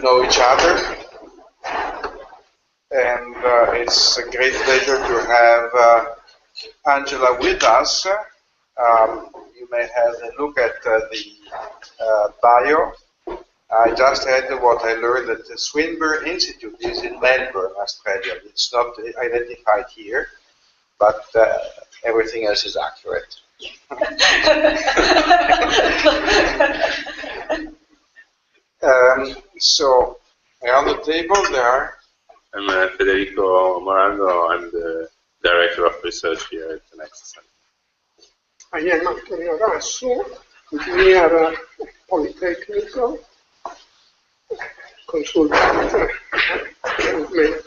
know each other, and it's a great pleasure to have Angela with us. You may have a look at the bio. I just had what I learned that the Swinburne Institute is in Melbourne, Australia. It's not identified here, but everything else is accurate. So, around the table there are... I'm Federico Morando. I'm the Director of Research here at the Nexus Center. I am Antonio Rasso, engineer Polytechnical, consultant and manager.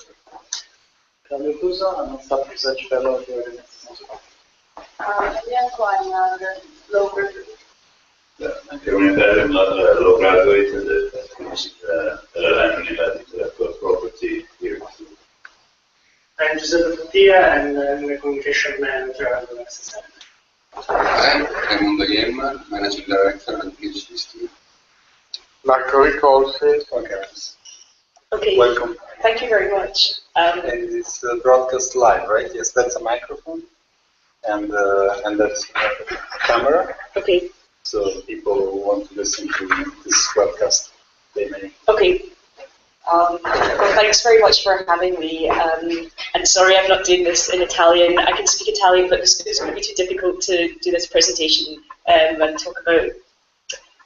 Carlo Tuso, I'm a sub-research fellow here at the Nexus Center. Bianco, I'm a law graduate. Anche come te, I'm not a law graduate and finished LLM in intellectual property here. I'm Giuseppe Mattia, and I'm the communication manager at the Nexus Center. I'm Raimondo Yemma, Managing Director and PhD student. Marco Ricolfi, podcast. Okay. Welcome. Thank you very much. And it's broadcast live, right? Yes, that's a microphone, and that's a camera. Okay. So people who want to listen to this webcast, they may. Okay. Well, thanks very much for having me. And sorry, I'm not doing this in Italian. I can speak Italian, but it's going to be too difficult to do this presentation and talk about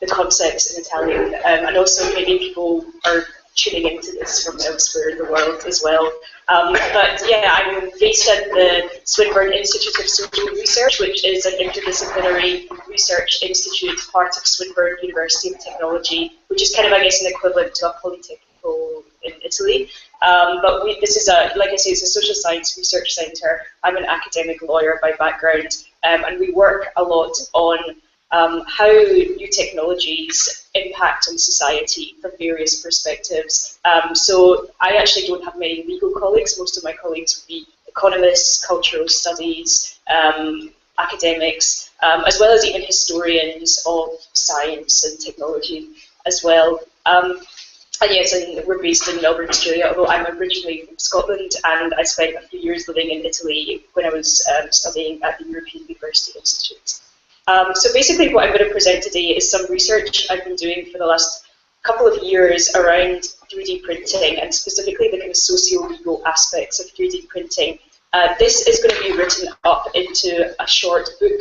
the concepts in Italian. And also, maybe people are tuning into this from elsewhere in the world as well. But yeah, I'm based at the Swinburne Institute of Social Research, which is an interdisciplinary research institute, part of Swinburne University of Technology, which is kind of, I guess, an equivalent to a polytechnical in Italy. But this is like I say, it's a social science research centre. I'm an academic lawyer by background, and we work a lot on how new technologies impact on society from various perspectives. So I actually don't have many legal colleagues. Most of my colleagues would be economists, cultural studies, academics, as well as even historians of science and technology as well. And yes, and we're based in Melbourne, Australia, although I'm originally from Scotland, and I spent a few years living in Italy when I was studying at the European University Institute. So basically what I'm going to present today is some research I've been doing for the last couple of years around 3D printing, and specifically the kind of socio-legal aspects of 3D printing. This is going to be written up into a short book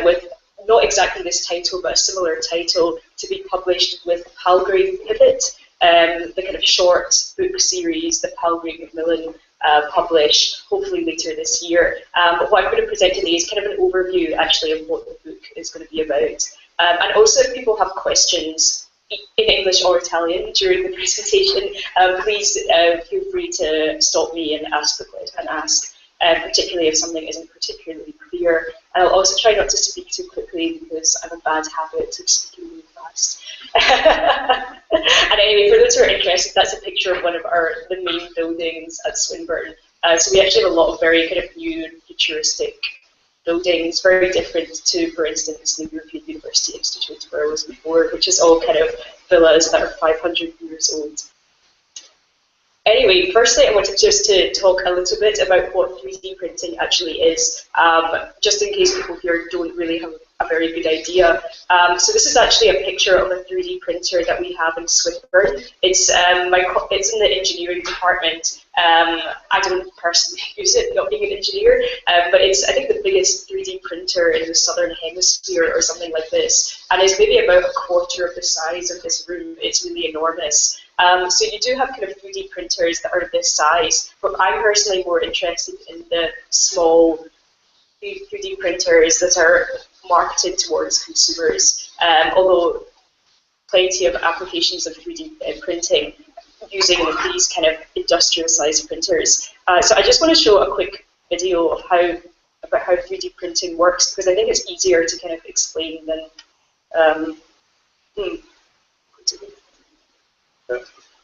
with not exactly this title, but a similar title to be published with Palgrave Pivot, the kind of short book series that Palgrave Macmillan publish hopefully later this year. But what I'm going to present today is kind of an overview actually of what the book is going to be about. And also if people have questions in English or Italian during the presentation, please feel free to stop me and ask, particularly if something isn't particularly clear. And I'll also try not to speak too quickly because I have a bad habit of speaking really fast. And anyway, for those who are interested, that's a picture of one of the main buildings at Swinburne. So we actually have a lot of very kind of new and futuristic buildings, very different to, for instance, the European University Institute where I was before, which is all kind of villas that are 500 years old. Anyway, firstly, I wanted just to talk a little bit about what 3D printing actually is, just in case people here don't really have a very good idea. So this is actually a picture of a 3D printer that we have in Swinburne. It's in the engineering department. I don't personally use it, not being an engineer, but it's, I think, the biggest 3D printer in the southern hemisphere or something like this, and it's maybe about a quarter of the size of this room. It's really enormous. So you do have kind of 3D printers that are this size, but I'm personally more interested in the small 3D printers that are marketed towards consumers, although plenty of applications of 3D printing using these kind of industrial sized printers. So I just want to show a quick video of about how 3D printing works, because I think it's easier to kind of explain than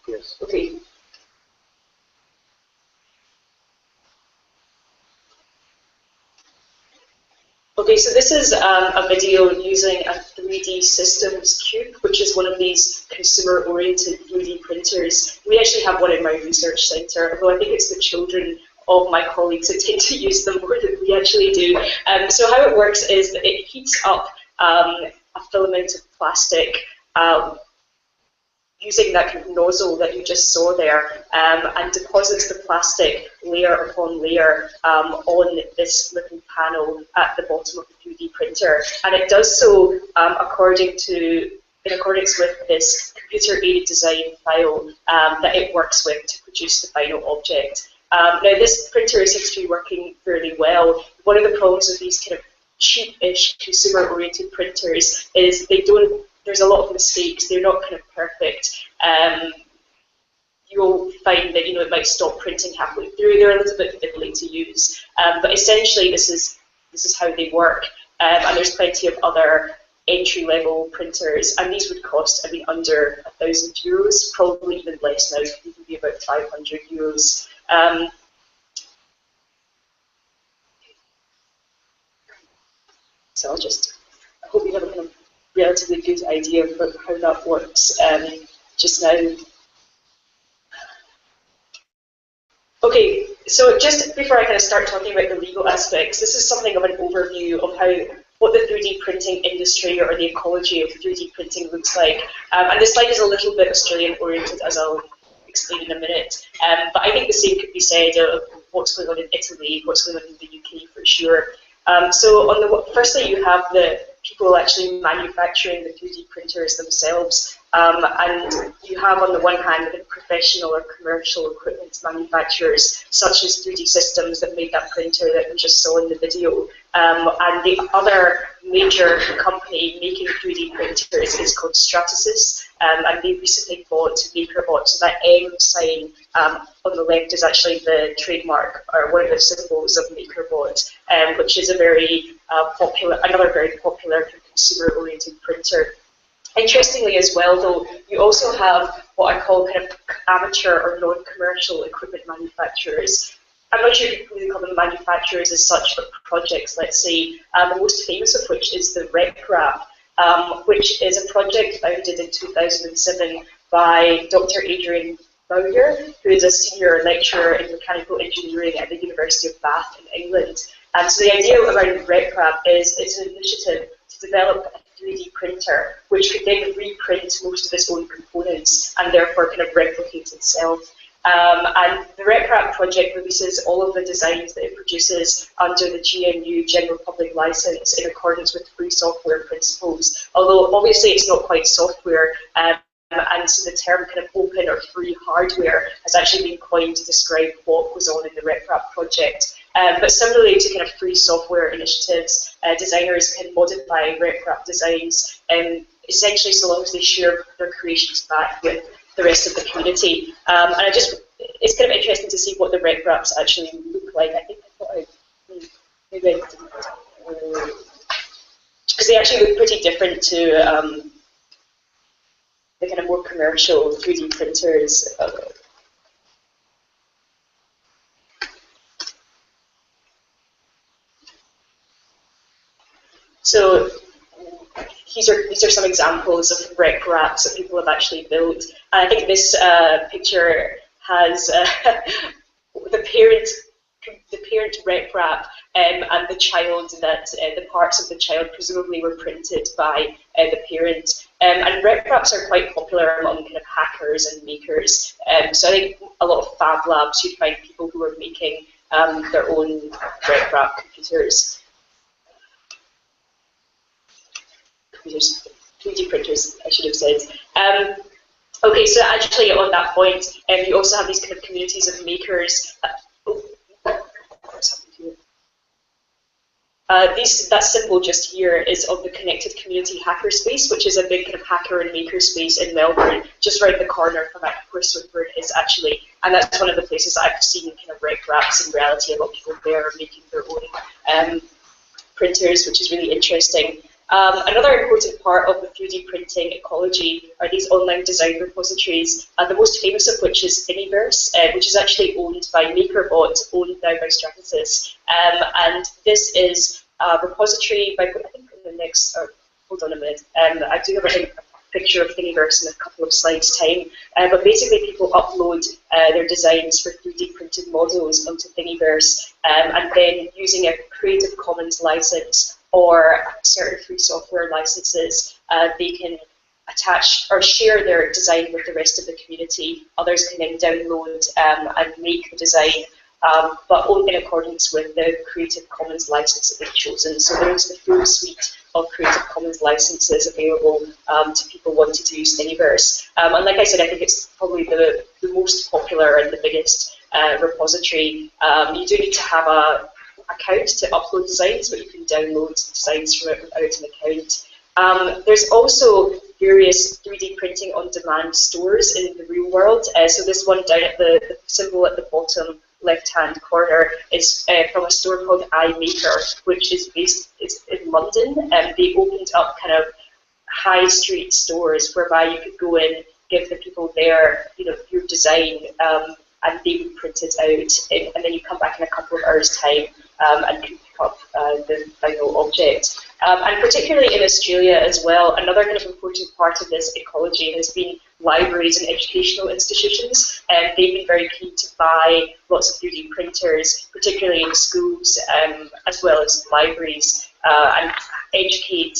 Yes. Okay. Okay, so this is a video using a 3D Systems Cube, which is one of these consumer-oriented 3D printers. We actually have one in my research centre, although I think it's the children of my colleagues that tend to use them more than we actually do. So how it works is that it heats up a filament of plastic using that kind of nozzle that you just saw there, and deposits the plastic layer upon layer on this little panel at the bottom of the 3D printer. And it does so in accordance with this computer-aided design file that it works with to produce the final object. Now, this printer seems to be working fairly well. One of the problems with these kind of cheap-ish consumer-oriented printers is there's a lot of mistakes. They're not kind of perfect. You'll find that it might stop printing halfway through. They're a little bit fiddly to use, but essentially this is how they work. And there's plenty of other entry-level printers, and these would cost, under €1,000, probably even less now. They can be about €500. So I hope you have a kind of relatively good idea of how that works just now. Okay, so just before I kind of start talking about the legal aspects, this is something of an overview of what the 3D printing industry or the ecology of 3D printing looks like. And this slide is a little bit Australian oriented, as I'll explain in a minute. But I think the same could be said of what's going on in Italy, what's going on in the UK for sure. So firstly, you have the people actually manufacturing the 3D printers themselves, and you have on the one hand the professional or commercial equipment manufacturers such as 3D Systems that made that printer that we just saw in the video, and the other major company making 3D printers is called Stratasys, and they recently bought MakerBot. So that M sign on the left is actually the trademark or one of the symbols of MakerBot, which is another very popular consumer-oriented printer. Interestingly as well, though, you also have what I call kind of amateur or non-commercial equipment manufacturers. I'm not sure if you really call them manufacturers as such, but projects, let's say, the most famous of which is the RepRap, which is a project founded in 2007 by Dr. Adrian Bowyer, who is a senior lecturer in mechanical engineering at the University of Bath in England. And so the idea around RepRap is it's an initiative to develop a 3D printer which could then reprint most of its own components and therefore kind of replicate itself. And the RepRap project releases all of the designs that it produces under the GNU General Public License in accordance with free software principles, although obviously it's not quite software. And so the term kind of open or free hardware has actually been coined to describe what goes on in the RepRap project. But similarly to kind of free software initiatives, designers can modify RepRap designs, essentially so long as they share their creations back with the rest of the community. And it's kind of interesting to see what the RepRaps actually look like. I think I thought maybe I didn't, because they actually look pretty different to the kind of more commercial 3D printers. So these are some examples of RepRaps that people have actually built. And I think this picture has the parent RepRap and the child that the parts of the child presumably were printed by the parent. And RepRaps are quite popular among kind of hackers and makers. So I think a lot of fab labs, you'd find people who are making their own RepRap computers. 3D printers, I should have said. Okay, so actually on that point, you also have these kind of communities of makers. That symbol just here is of the Connected Community Hackerspace, which is a big kind of hacker and maker space in Melbourne, just around the corner from where Swinburne is actually. And that's one of the places I've seen kind of RepRaps in reality. A lot of people there are making their own printers, which is really interesting. Another important part of the 3D printing ecology are these online design repositories, the most famous of which is Thingiverse, which is actually owned by MakerBot, owned now by Stratasys. And this is repository by, I think in the next, hold on a minute, I do have a picture of Thingiverse in a couple of slides' time, but basically people upload their designs for 3D printed models onto Thingiverse, and then using a Creative Commons license or certain free software licenses, they can attach or share their design with the rest of the community. Others can then download and make the design, but all in accordance with the Creative Commons license that they've chosen. So there's the full suite of Creative Commons licenses available to people wanting to use Thingiverse. And like I said, I think it's probably the most popular and the biggest repository. You do need to have an account to upload designs, but you can download designs from it without an account. There's also various 3D printing on demand stores in the real world. So this one down at the symbol at the bottom left-hand corner is from a store called iMaker, which is based in London. They opened up kind of high street stores whereby you could go in, give the people there, your design, and they would print it out, and then you come back in a couple of hours' time and can pick up the final object. And particularly in Australia as well, another kind of important part of this ecology has been libraries and educational institutions. They've been very keen to buy lots of 3D printers, particularly in schools as well as libraries, and educate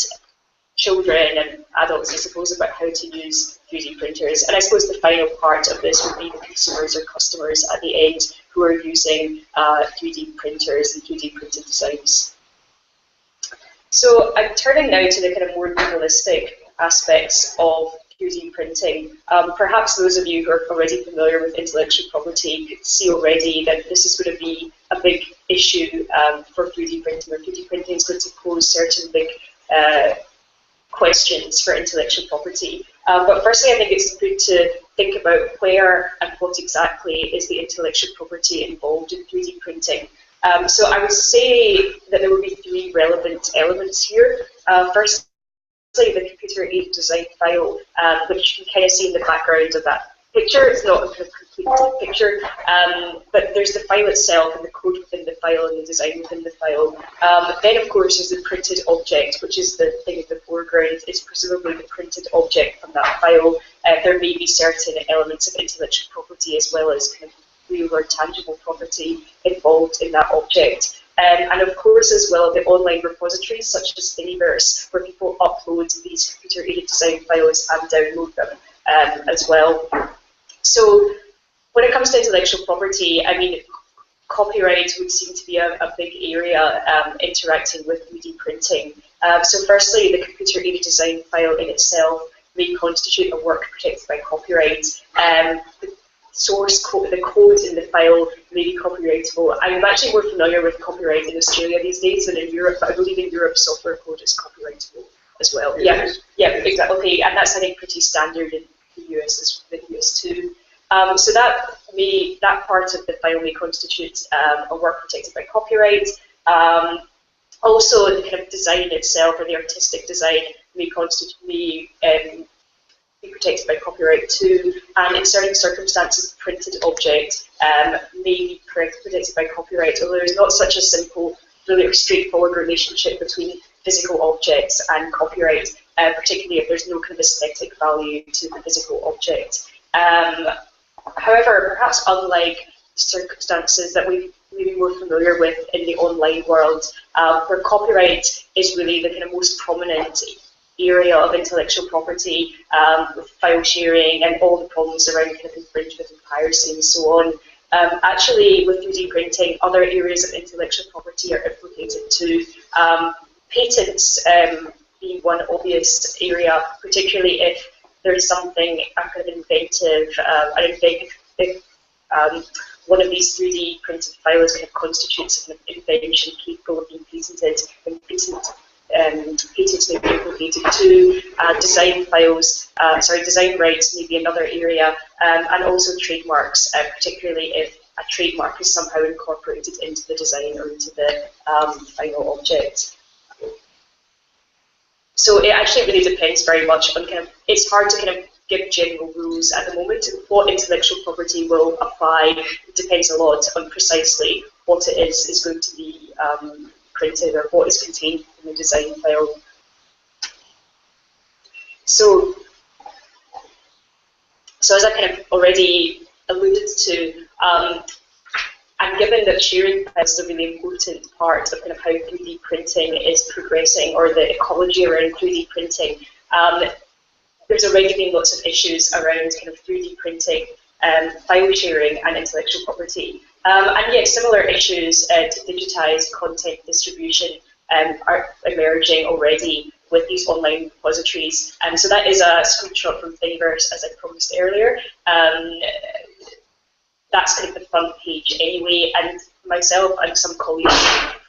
children and adults, I suppose, about how to use 3D printers. And I suppose the final part of this would be the consumers or customers at the end who are using 3D printers and 3D printed designs. So I'm turning now to the kind of more legalistic aspects of 3D printing. Perhaps those of you who are already familiar with intellectual property could see already that this is going to be a big issue for 3D printing, or 3D printing is going to pose certain big questions for intellectual property. But firstly, I think it's good to think about where and what exactly is the intellectual property involved in 3D printing. So I would say that there would be three relevant elements here. Firstly, the computer-aided design file, which you can kind of see in the background of that picture. It's not a complete picture, but there's the file itself and the code within the file and the design within the file. Then, of course, there's the printed object, which is the thing in the foreground. It's presumably the printed object from that file. There may be certain elements of intellectual property as well as kind of real or tangible property involved in that object. And of course, as well, the online repositories such as Thingiverse, where people upload these computer-aided design files and download them as well. So when it comes to intellectual property, I mean, copyright would seem to be a big area interacting with 3D printing. So firstly, the computer-aided design file in itself may constitute a work protected by copyright. The source code, the code in the file may be copyrightable. I'm actually more familiar with copyright in Australia these days than in Europe, but I believe in Europe software code is copyrightable as well. Yeah, exactly. Okay, and that's, I think, pretty standard in the US too. So that part of the file may constitute a work protected by copyright. Also, the kind of design itself, or the artistic design, may be protected by copyright too, and in certain circumstances, the printed object may be protected by copyright, although there's not such a simple, really straightforward relationship between physical objects and copyright, particularly if there's no kind of aesthetic value to the physical object. However, perhaps unlike circumstances that we may be more familiar with in the online world, where copyright is really the kind of most prominent area of intellectual property, with file sharing and all the problems around kind of infringement and piracy and so on. Actually, with 3D printing, other areas of intellectual property are implicated too. Patents being one obvious area, particularly if there's something kind of inventive, if one of these 3D printed files kind of constitutes an invention capable of being patented, and patents may be implicated too. Design rights may be another area, and also trademarks, particularly if a trademark is somehow incorporated into the design or into the final object. So it actually really depends very much on it's hard to kind of give general rules at the moment. What intellectual property will apply depends a lot on precisely what it is going to be printed or what is contained in the design file. So as I kind of already alluded to, and given that sharing files is a really important part of kind of how 3D printing is progressing, or the ecology around 3D printing, there's already been lots of issues around kind of 3D printing, file sharing and intellectual property. And yet similar issues to digitized content distribution are emerging already with these online repositories. So that is a screenshot from Thingiverse, as I promised earlier. That's kind of the front page anyway, and myself and some colleagues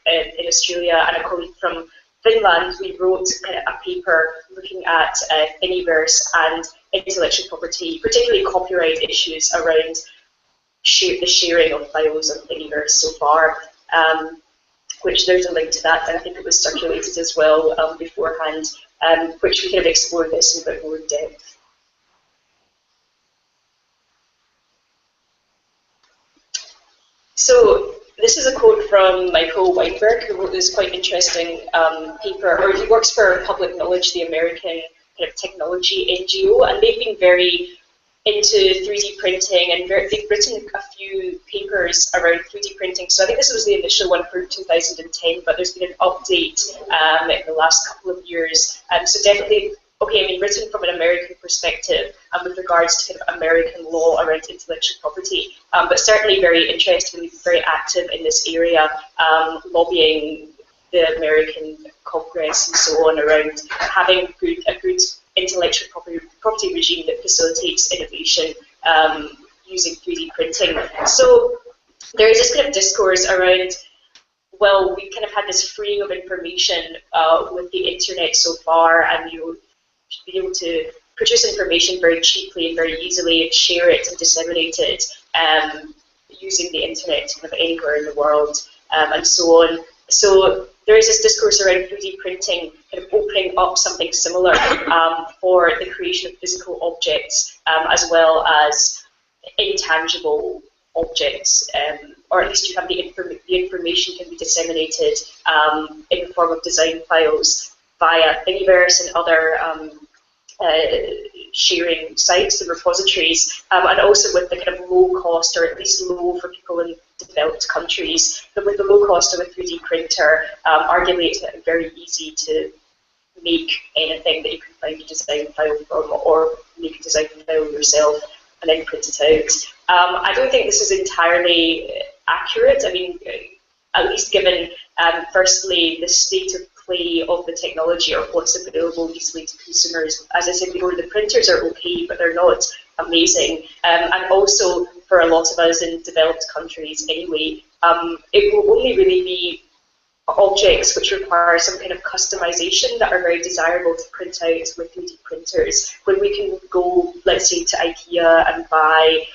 in Australia and a colleague from Finland, we wrote kind of a paper looking at Thingiverse and intellectual property, particularly copyright issues around the sharing of files on Thingiverse so far, which there's a link to that, and I think it was circulated as well beforehand, which we kind of explore this in a bit more depth. So this is a quote from Michael Weinberg, who wrote this quite interesting paper, or he works for Public Knowledge, the American kind of technology NGO, and they've been very into 3D printing, and they've written a few papers around 3D printing. So I think this was the initial one for 2010, but there's been an update in the last couple of years. So definitely, okay, I mean, written from an American perspective and with regards to kind of American law around intellectual property, but certainly very interested and very active in this area, lobbying the American Congress and so on around having a good intellectual property regime that facilitates innovation using 3D printing. So there is this kind of discourse around, well, we kind of had this freeing of information with the internet so far, and you should be able to produce information very cheaply and very easily and share it and disseminate it using the internet kind of anywhere in the world and so on. So there is this discourse around 3D printing kind of opening up something similar for the creation of physical objects as well as intangible objects, or at least you have the information can be disseminated in the form of design files via Thingiverse and other sharing sites and repositories, and also with the kind of low cost, or at least low for people in developed countries, but with the low cost of a 3D printer, arguably it's very easy to make anything that you can find a design file from, or make a design file yourself and then print it out. I don't think this is entirely accurate. I mean, at least given, firstly, the state of play of the technology, or what's available easily to consumers. As I said before, the printers are okay, but they're not amazing. And also, for a lot of us in developed countries anyway, it will only really be objects which require some kind of customization that are very desirable to print out with 3D printers. When we can go, let's say, to IKEA and buy,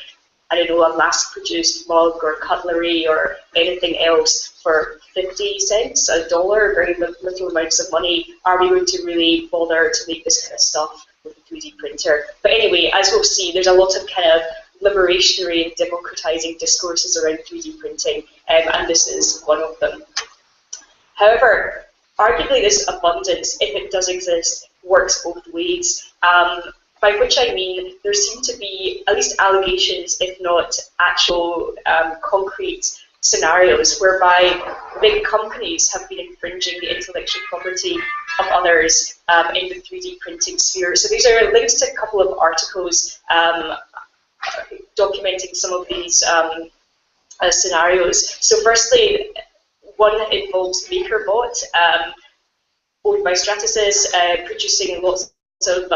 I don't know, a mass-produced mug or cutlery or anything else for 50 cents, $1, very little amounts of money, are we going to really bother to make this kind of stuff with a 3D printer? But anyway, as we'll see, there's a lot of kind of liberationary and democratizing discourses around 3D printing, and this is one of them. However, arguably this abundance, if it does exist, works both ways. By which I mean there seem to be at least allegations, if not actual concrete scenarios, whereby big companies have been infringing the intellectual property of others in the 3D printing sphere. So these are links to a couple of articles documenting some of these scenarios. So firstly, one involves MakerBot, owned by Stratasys, producing lots of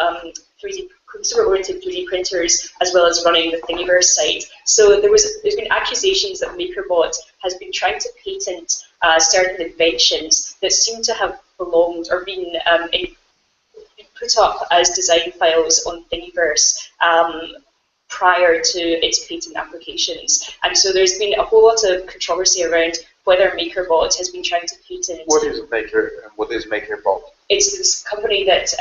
consumer-oriented 3D printers, as well as running the Thingiverse site. So there's been accusations that MakerBot has been trying to patent certain inventions that seem to have belonged or been put up as design files on Thingiverse prior to its patent applications. And so there's been a whole lot of controversy around whether MakerBot has been trying to patent. What is MakerBot? It's this company that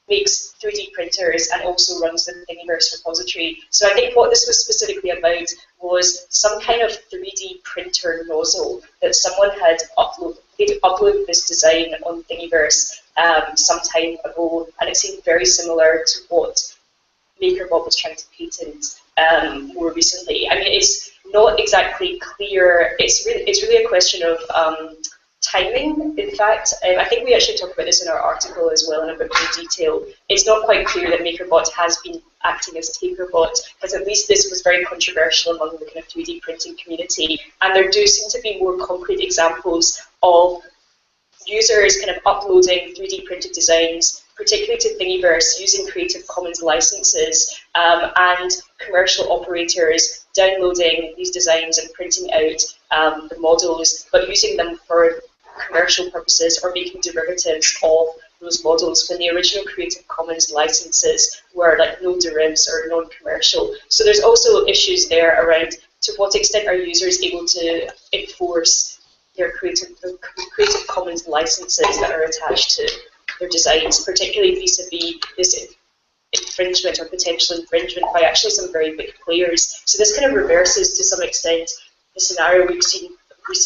makes 3D printers and also runs the Thingiverse repository. So I think what this was specifically about was some kind of 3D printer nozzle that someone had uploaded. They'd uploaded this design on Thingiverse some time ago, and it seemed very similar to what MakerBot was trying to patent more recently. I mean, it's not exactly clear. It's really a question of timing. In fact, I think we actually talk about this in our article as well in a bit more detail. It's not quite clear that MakerBot has been acting as TakerBot, but at least this was very controversial among the kind of 3D printing community. And there do seem to be more concrete examples of users kind of uploading 3D printed designs, particularly to Thingiverse, using Creative Commons licenses, and commercial operators downloading these designs and printing out the models, but using them for commercial purposes or making derivatives of those models when the original Creative Commons licenses were like no derivs or non-commercial. So there's also issues there around to what extent are users able to enforce their Creative Commons licenses that are attached to their designs, particularly vis-a-vis this infringement or potential infringement by actually some very big players. So this kind of reverses to some extent the scenario we've seen,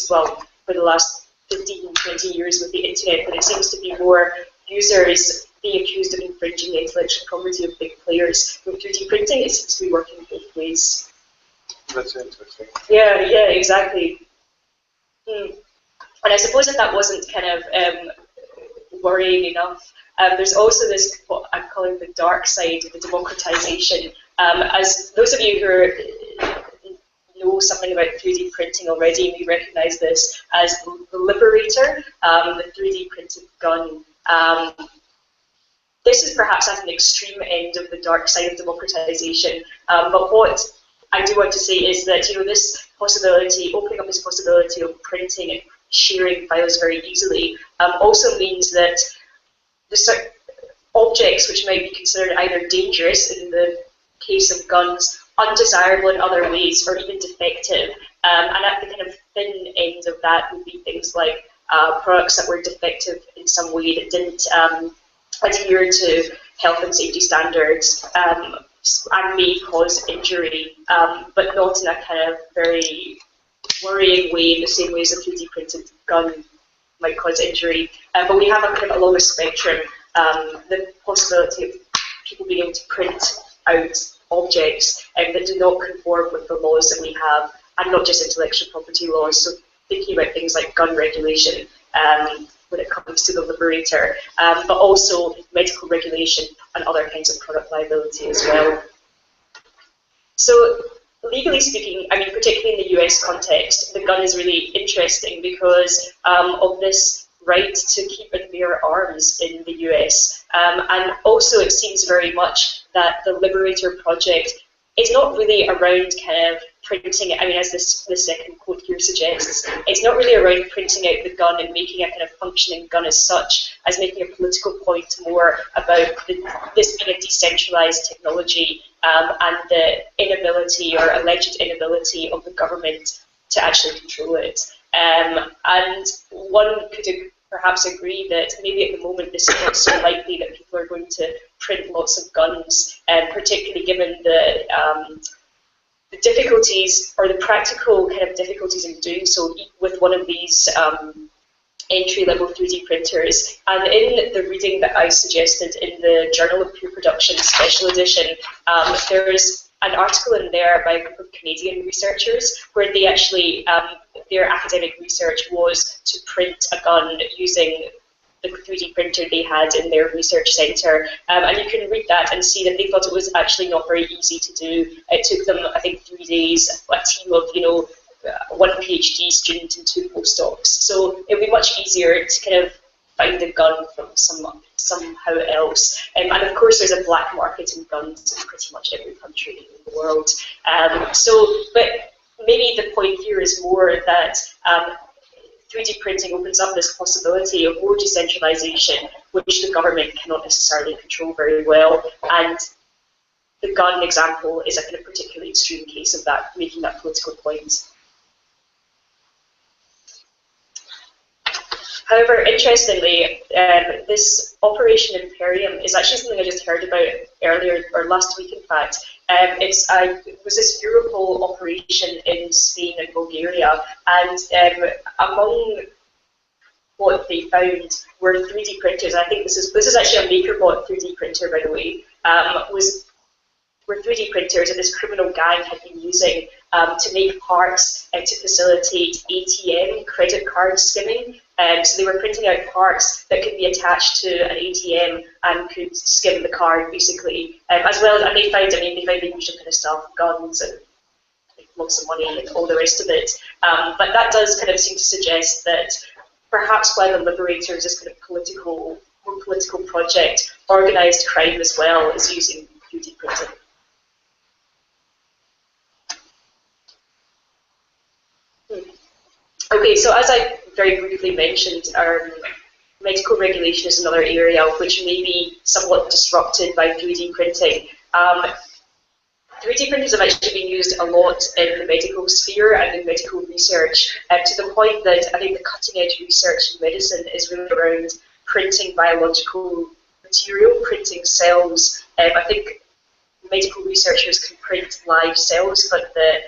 well, for the last 15, 20 years with the internet, but it seems to be more users being accused of infringing the intellectual property of big players. With 3D printing, it seems to be working both ways. That's interesting. Yeah, exactly. And I suppose that wasn't kind of worrying enough, there's also this, what I'm calling the dark side of the democratization. As those of you who know something about 3D printing already may recognize this as the Liberator, the 3D printed gun. This is perhaps at an extreme end of the dark side of democratization, but what I do want to say is that, you know, this possibility, opening up this possibility of printing and sharing files very easily, also means that the objects which might be considered either dangerous in the case of guns, undesirable in other ways, or even defective. And at the kind of thin end of that would be things like products that were defective in some way that didn't adhere to health and safety standards and may cause injury, but not in a kind of very worrying way, in the same way as a 3D printed gun might cause injury. But we have a kind of a longer spectrum, the possibility of people being able to print out objects that do not conform with the laws that we have, and not just intellectual property laws. So thinking about things like gun regulation when it comes to the Liberator, but also medical regulation and other kinds of product liability as well. So legally speaking, I mean, particularly in the US context, the gun is really interesting because of this right to keep and bear arms in the US. And also it seems very much that the Liberator project is not really around kind of printing it. I mean, as the second quote here suggests, it's not really around printing out the gun and making a kind of functioning gun as such, as making a political point more about this being a decentralized technology and the inability or alleged inability of the government to actually control it. And one could perhaps agree that maybe at the moment this is not so likely that people are going to print lots of guns, particularly given the difficulties or the practical kind of difficulties in doing so with one of these entry-level 3D printers. And in the reading that I suggested in the Journal of Pure Production Special Edition, there's an article in there by a group of Canadian researchers where they actually, their academic research was to print a gun using the 3D printer they had in their research centre. And you can read that and see that they thought it was actually not very easy to do. It took them, I think, 3 days, a team of, you know, one PhD student and 2 postdocs. So it would be much easier to kind of find a gun from somehow else. And of course there's a black market in guns in pretty much every country in the world. But maybe the point here is more that 3D printing opens up this possibility of more decentralization, which the government cannot necessarily control very well. And the gun example is a kind of particularly extreme case of that, making that political point. However, interestingly, this Operation Imperium is actually something I just heard about earlier, or last week in fact. It was this Europol operation in Spain and Bulgaria, and among what they found were 3D printers. I think this is actually a MakerBot 3D printer, by the way. Were 3D printers that this criminal gang had been using to make parts to facilitate ATM credit card skimming. So they were printing out parts that could be attached to an ATM and could skim the card, basically. As well as, and they found the usual kind of stuff, guns and lots of money and all the rest of it. But that does kind of seem to suggest that perhaps while the Liberators is kind of more political project, organised crime as well is using 3D printing. Okay, so as I very briefly mentioned, medical regulation is another area which may be somewhat disrupted by 3D printing. 3D printers have actually been used a lot in the medical sphere and in medical research, to the point that I think the cutting edge research in medicine is really around printing biological material, printing cells. I think medical researchers can print live cells, but the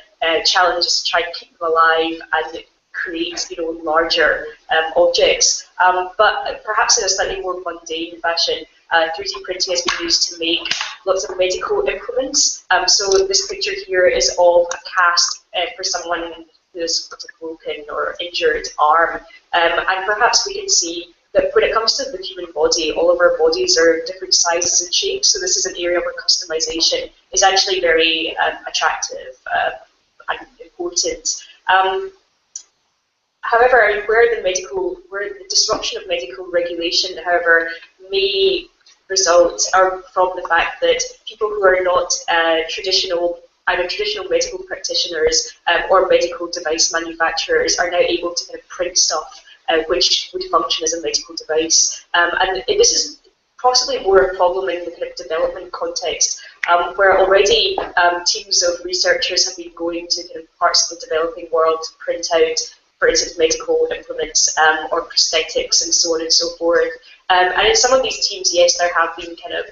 challenge is to try and keep them alive and create, larger objects. But perhaps in a slightly more mundane fashion, 3D printing has been used to make lots of medical implements. So this picture here is of a cast for someone who has got a broken or injured arm. And perhaps we can see that when it comes to the human body, all of our bodies are different sizes and shapes. So this is an area where customization is actually very attractive and important. However, where the disruption of medical regulation, however, may result from the fact that people who are not either traditional medical practitioners or medical device manufacturers are now able to kind of print stuff which would function as a medical device. And this is possibly more a problem in the kind of development context, where already teams of researchers have been going to kind of parts of the developing world to print out, for instance, medical implements or prosthetics and so on and so forth. And in some of these teams, yes, there have been kind of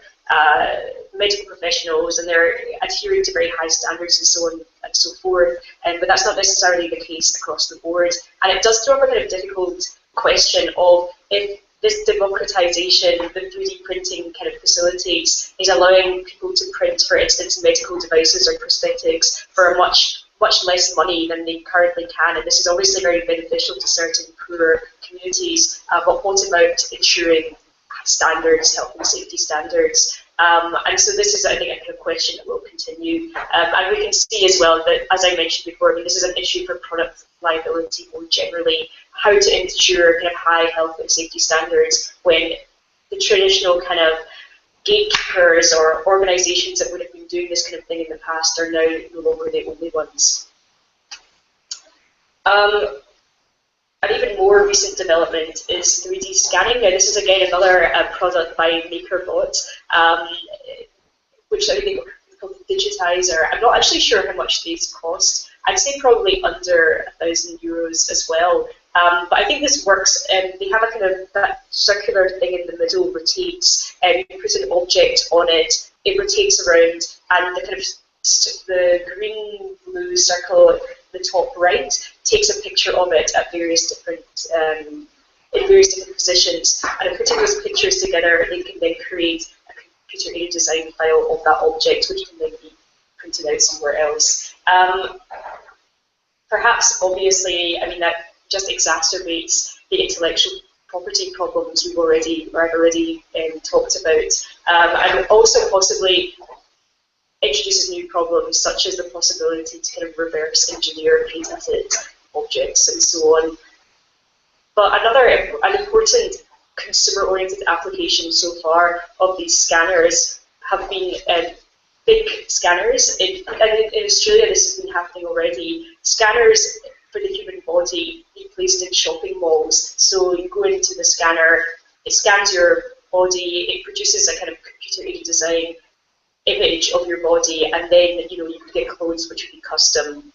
medical professionals and they're adhering to very high standards and so on and so forth, but that's not necessarily the case across the board. And it does throw up a kind of difficult question of if this democratization that 3D printing kind of facilitates is allowing people to print, for instance, medical devices or prosthetics for much less money than they currently can, and this is obviously very beneficial to certain poorer communities, but what about ensuring standards, health and safety standards? And so this is, I think, a kind of question that will continue. And we can see as well that, as I mentioned before, this is an issue for product liability more generally, how to ensure kind of high health and safety standards when the traditional kind of gatekeepers or organisations that would have been doing this kind of thing in the past are now no longer the only ones. An even more recent development is 3D scanning. Now, this is again another product by MakerBot, which I think is called Digitizer. I'm not actually sure how much these cost. I'd say probably under €1,000 as well. But I think this works. They have a kind of that circular thing in the middle rotates. You put an object on it, it rotates around, and the kind of the green blue circle at the top right takes a picture of it at various different in various different positions. And putting those pictures together, they can then create a computer-aided design file of that object, which can then be printed out somewhere else. Perhaps, obviously, I mean that just exacerbates the intellectual property problems I've already talked about, and also possibly introduces new problems such as the possibility to kind of reverse engineer patented objects and so on. But an important consumer-oriented application so far of these scanners have been big scanners. In Australia, this has been happening already. Scanners for the human body being placed in shopping malls. So you go into the scanner, it scans your body, it produces a kind of computer-aided design image of your body, and then you can get clothes which would be custom.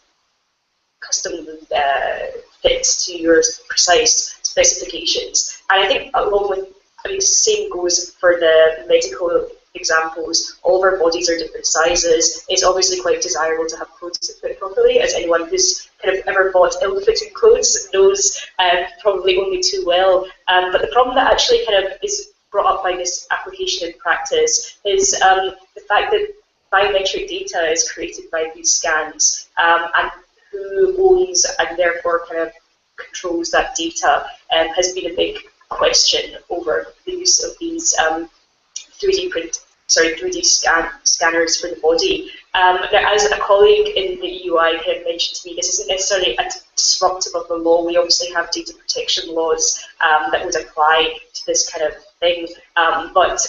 custom fit to your precise specifications. And I think along with, I mean, same goes for the medical examples. All of our bodies are different sizes. It's obviously quite desirable to have clothes that fit properly, as anyone who's kind of ever bought ill-fitting clothes knows, probably only too well. But the problem that actually kind of is brought up by this application in practice is the fact that biometric data is created by these scans, and who owns and therefore kind of controls that data has been a big question over the use of these 3D scanners for the body. Now, as a colleague in the EUI kind of mentioned to me, this isn't necessarily disruptive of the law. We obviously have data protection laws that would apply to this kind of thing, but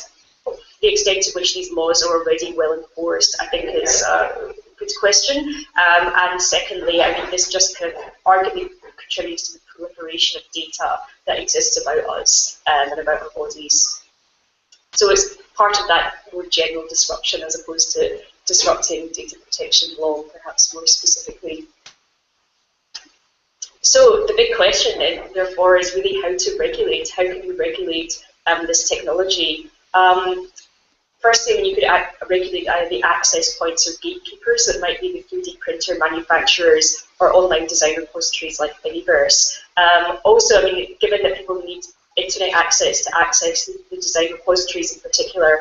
the extent to which these laws are already well enforced, I think, is a good question. And secondly, I mean, this just kind of arguably contributes to the proliferation of data that exists about us and about our bodies. So it's part of that more general disruption as opposed to disrupting data protection law, perhaps more specifically. So the big question then, therefore, is really how to regulate. How can we regulate this technology? Firstly, you could regulate either the access points or gatekeepers that might be the 3D printer manufacturers or online design repositories like Thingiverse. Also, I mean, given that people need internet access to access the design repositories in particular,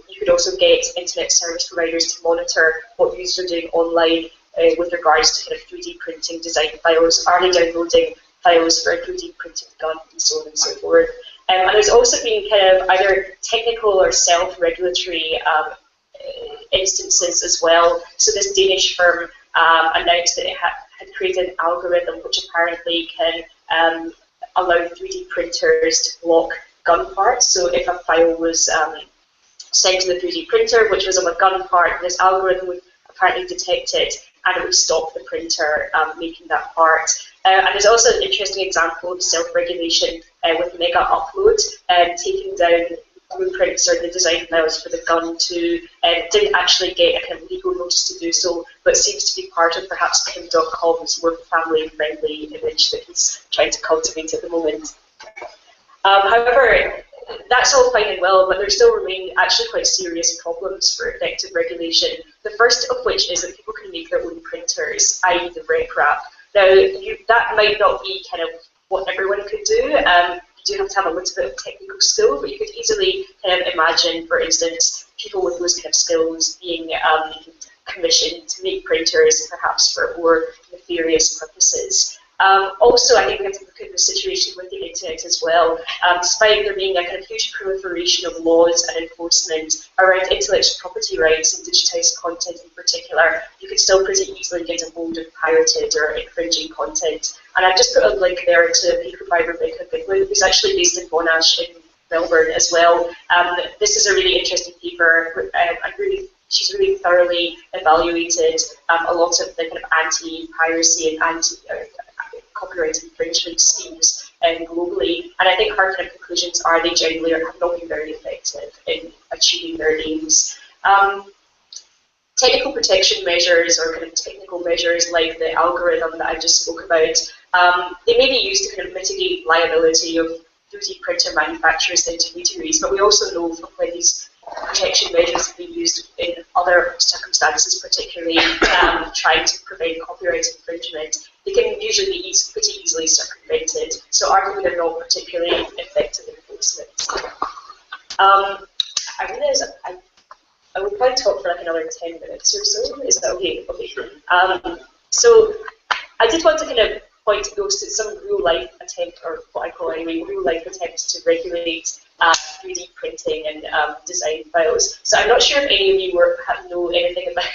you could also get internet service providers to monitor what users are doing online with regards to kind of 3D printing design files. Are they downloading files for a 3D printed gun and so on and so forth? And there's also been kind of either technical or self-regulatory instances as well. So this Danish firm announced that it had created an algorithm which apparently can allow 3D printers to block gun parts. So if a file was sent to the 3D printer, which was of a gun part, this algorithm would apparently detect it and it would stop the printer making that part. And there's also an interesting example of self-regulation with Mega Upload, taking down blueprints or the design files for the gun to, didn't actually get a kind of legal notice to do so, but seems to be part of perhaps Kim.com's more family-friendly image that he's trying to cultivate at the moment. However, that's all fine and well, but there still remain actually quite serious problems for effective regulation. The first of which is that people can make their own printers, i.e. the rec wrap. Now, that might not be kind of what everyone could do. You do have to have a little bit of technical skill, but you could easily kind of imagine, for instance, people with those kind of skills being commissioned to make printers, perhaps for more nefarious purposes. Also, I think we have to look at the situation with the internet as well. Despite there being a kind of huge proliferation of laws and enforcement around intellectual property rights and digitized content in particular, you could still pretty easily get a hold of pirated or infringing content. And I've just put a link there to a paper by Rebecca Bigley, who's actually based in Monash in Melbourne as well. This is a really interesting paper. She's really thoroughly evaluated a lot of the kind of anti-piracy and anti-copyright infringement schemes globally. And I think her kind of conclusions are they generally have not been very effective in achieving their aims. Technical protection measures or kind of technical measures like the algorithm that I just spoke about, they may be used to kind of mitigate liability of 3D printer manufacturers and intermediaries, but we also know from when these protection measures have been used in other circumstances, particularly trying to prevent copyright infringement, they can usually be pretty easily circumvented. So arguably they're not particularly effective enforcement. I realize I would probably talk for like another 10 minutes or so. Is that okay? Okay. Sure. So I did want to kind of point to some real-life attempt, or what I call anyway, real-life attempts to regulate 3D printing and design files. So I'm not sure if any of you know anything about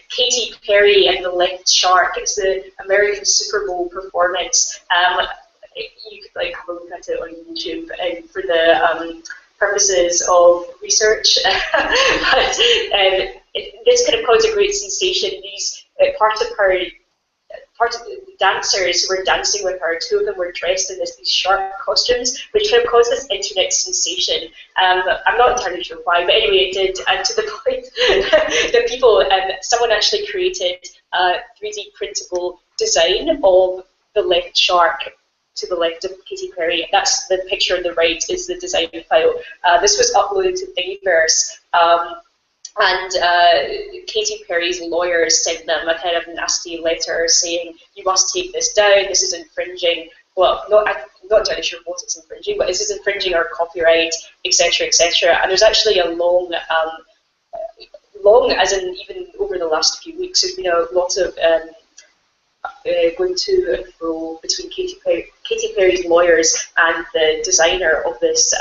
Katy Perry and the Left Shark. It's the American Super Bowl performance. You could like have a look at it on YouTube and for the purposes of research. But this kind of caused a great sensation. These part of the dancers who were dancing with her, two of them were dressed in these shark costumes, which kind of caused this internet sensation. I'm not entirely sure why, but anyway, it did, and to the point that someone actually created 3D printable design of the left shark to the left of Katy Perry. That's the picture on the right is the design file. This was uploaded to Thingiverse, and Katy Perry's lawyers sent them a kind of nasty letter saying, you must take this down, this is infringing, well, I'm not entirely sure what it's infringing, but this is infringing our copyright, etc., etc. And there's actually a long, as in even over the last few weeks, there's been a lot of going to and fro between Katy Perry's lawyers and the designer of this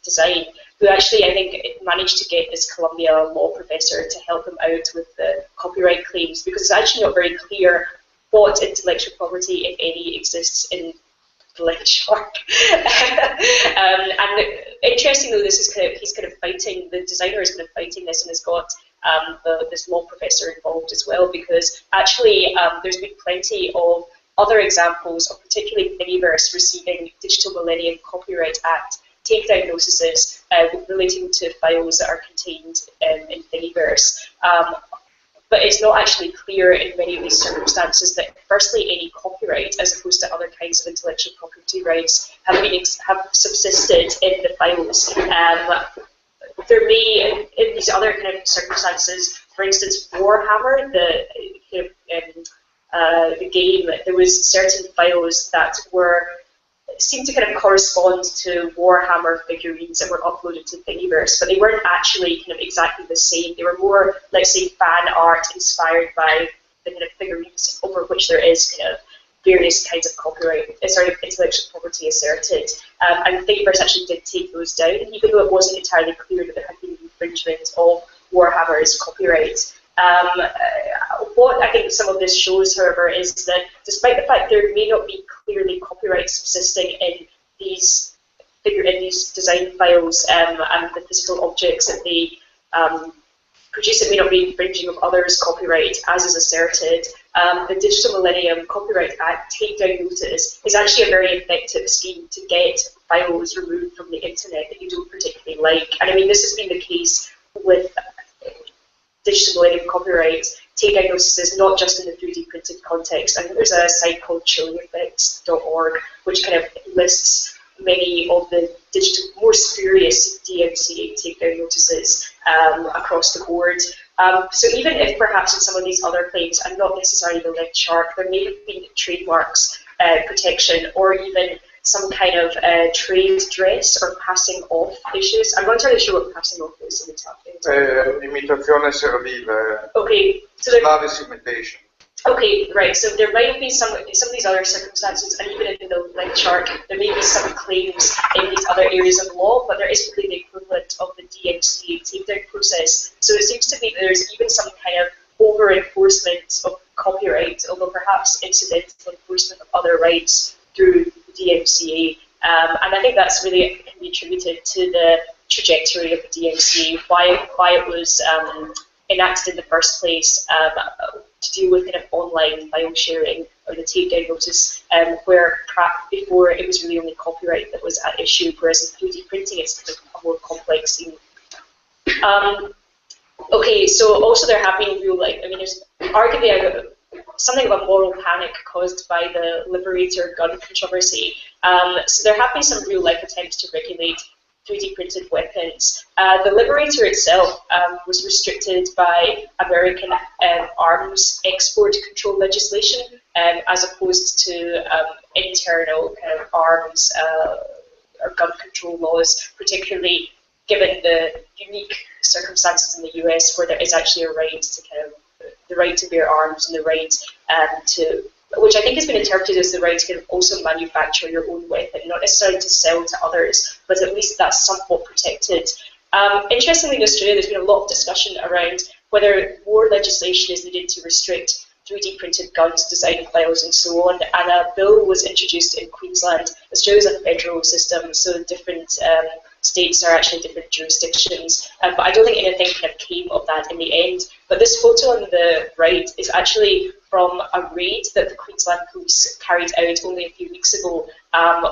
design, who actually, I think, managed to get this Columbia law professor to help him out with the copyright claims, because it's actually not very clear what intellectual property, if any, exists in the left shark. And interesting though, this is he's kind of fighting, the designer is kind of fighting this, and has got this law professor involved as well, because actually there's been plenty of other examples of particularly Thingiverse receiving Digital Millennium Copyright Act takedown notices relating to files that are contained in Thingiverse. But it's not actually clear in many of these circumstances that, firstly, any copyright, as opposed to other kinds of intellectual property rights, have subsisted in the files. There may, in these other kind of circumstances, for instance, Warhammer, the game, there was certain files that seemed to kind of correspond to Warhammer figurines that were uploaded to Thingiverse, but they weren't actually kind of exactly the same. They were more, let's say, fan art inspired by the kind of figurines over which there is kind of various kinds of intellectual property asserted. And Thingiverse actually did take those down, even though it wasn't entirely clear that there had been infringement of Warhammer's copyright. What I think some of this shows, however, is that despite the fact there may not be clearly copyright subsisting in these design files and the physical objects that they produce, it may not be infringing of others' copyright, as is asserted. The Digital Millennium Copyright Act takedown notice is actually a very effective scheme to get files removed from the internet that you don't particularly like. And I mean, this has been the case with Digital Millennium Copyright takedown notices, not just in the 3D printed context. I think there's a site called chillingeffects.org which kind of lists many of the more spurious DMCA takedown notices across the board. So even if perhaps in some of these other claims, and not necessarily the left shark, there may have been trademarks protection, or even some kind of trade dress or passing off issues. I'm not entirely sure what passing off is in the top. Imitazione servile. Okay, so Slavish imitation. Okay, right. So there might be some of these other circumstances, and even in the left shark, there may be some claims in these other areas of law, but there isn't really the equivalent of the DMCA takedown process. So it seems to me that there's even some kind of over-enforcement of copyright, although perhaps incidental enforcement of other rights through the DMCA. And I think that's really can be attributed to the trajectory of the DMCA, why it was enacted in the first place, to deal with kind of online file sharing or the takedown notice, where before it was really only copyright that was at issue, whereas in 3D printing it's kind of a more complex thing. Okay, so also there have been there's arguably something of a moral panic caused by the Liberator gun controversy. So there have been some real life attempts to regulate 3D printed weapons. The Liberator itself was restricted by American arms export control legislation, as opposed to internal kind of arms or gun control laws, particularly given the unique circumstances in the US where there is actually a right to the right to bear arms and the right to, which I think has been interpreted as the right to kind of also manufacture your own weapon, not necessarily to sell to others, but at least that's somewhat protected. Interestingly, in Australia, there's been a lot of discussion around whether more legislation is needed to restrict 3D printed guns, design files, and so on. And a bill was introduced in Queensland. Australia is a federal system, so different states are actually different jurisdictions. But I don't think anything kind of came of that in the end. But this photo on the right is actually from a raid that the Queensland police carried out only a few weeks ago,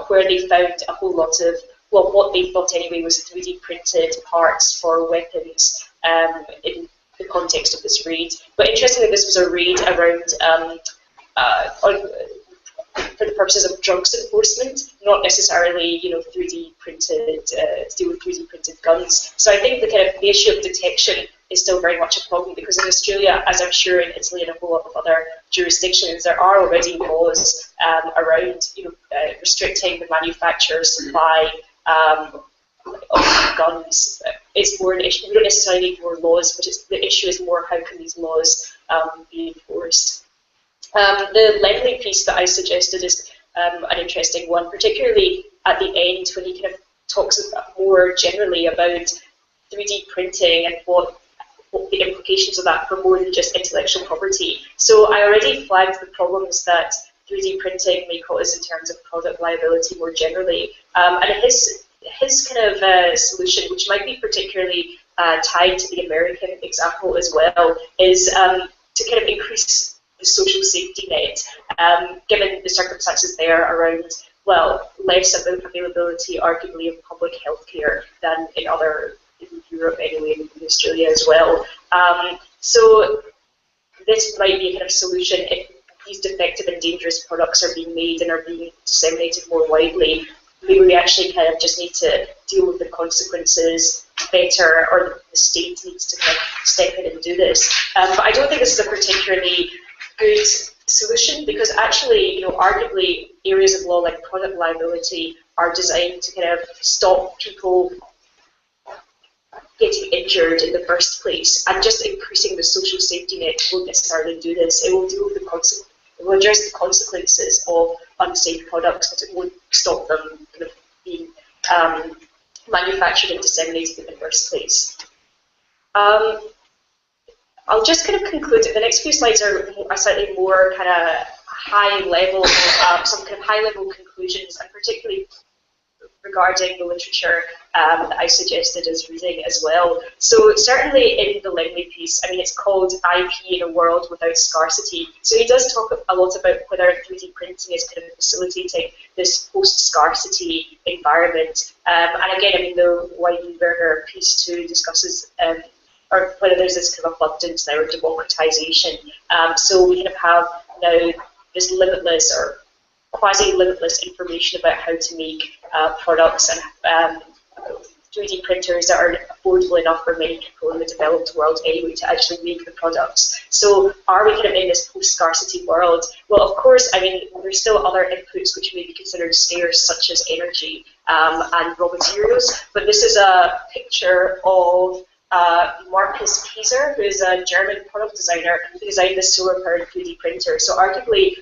where they found a whole lot of, well, what they thought anyway was 3D printed parts for weapons in the context of this raid. But interestingly, this was a raid around for the purposes of drugs enforcement, not necessarily 3D printed to deal with 3D printed guns. So I think the issue of detection is still very much a problem, because in Australia, as I'm sure in Italy and a whole lot of other jurisdictions, there are already laws around restricting the manufacturer's supply of guns. It's more an issue. We don't necessarily need more laws, but the issue is more how can these laws be enforced. The Lemley piece that I suggested is an interesting one, particularly at the end when he kind of talks more generally about 3D printing and what the implications of that for more than just intellectual property. So I already flagged the problems that 3D printing may cause in terms of product liability more generally. And his kind of solution, which might be particularly tied to the American example as well, is to kind of increase the social safety net, given the circumstances there around, well, less availability, arguably, of public health care than in Europe anyway, and in Australia as well. So this might be a kind of solution if these defective and dangerous products are being made and are being disseminated more widely. Maybe we actually kind of just need to deal with the consequences better, or the state needs to kind of step in and do this. But I don't think this is a particularly good solution, because actually, arguably, areas of law like product liability are designed to kind of stop people getting injured in the first place, and just increasing the social safety net won't necessarily do this. It will deal with it will address the consequences of unsafe products, but it won't stop them kind of being manufactured and disseminated in the first place. I'll just kind of conclude. The next few slides are slightly more kind of high level, some kind of high level conclusions, and particularly regarding the literature that I suggested as reading as well. So certainly in the Lemley piece, I mean, it's called IP in a World Without Scarcity. So he does talk a lot about whether 3D printing is kind of facilitating this post-scarcity environment. And again, I mean, the Weidenberger piece too discusses or whether there's this kind of abundance now, or democratization. So we kind of have now this limitless or quasi-limitless information about how to make products, and 3D printers that are affordable enough for many people in the developed world anyway to actually make the products. So are we kind of in this post-scarcity world? Well, of course, I mean, there's still other inputs which may be considered scarce, such as energy and raw materials, but this is a picture of Markus Pieser, who is a German product designer who designed this solar-powered 3D printer. So arguably,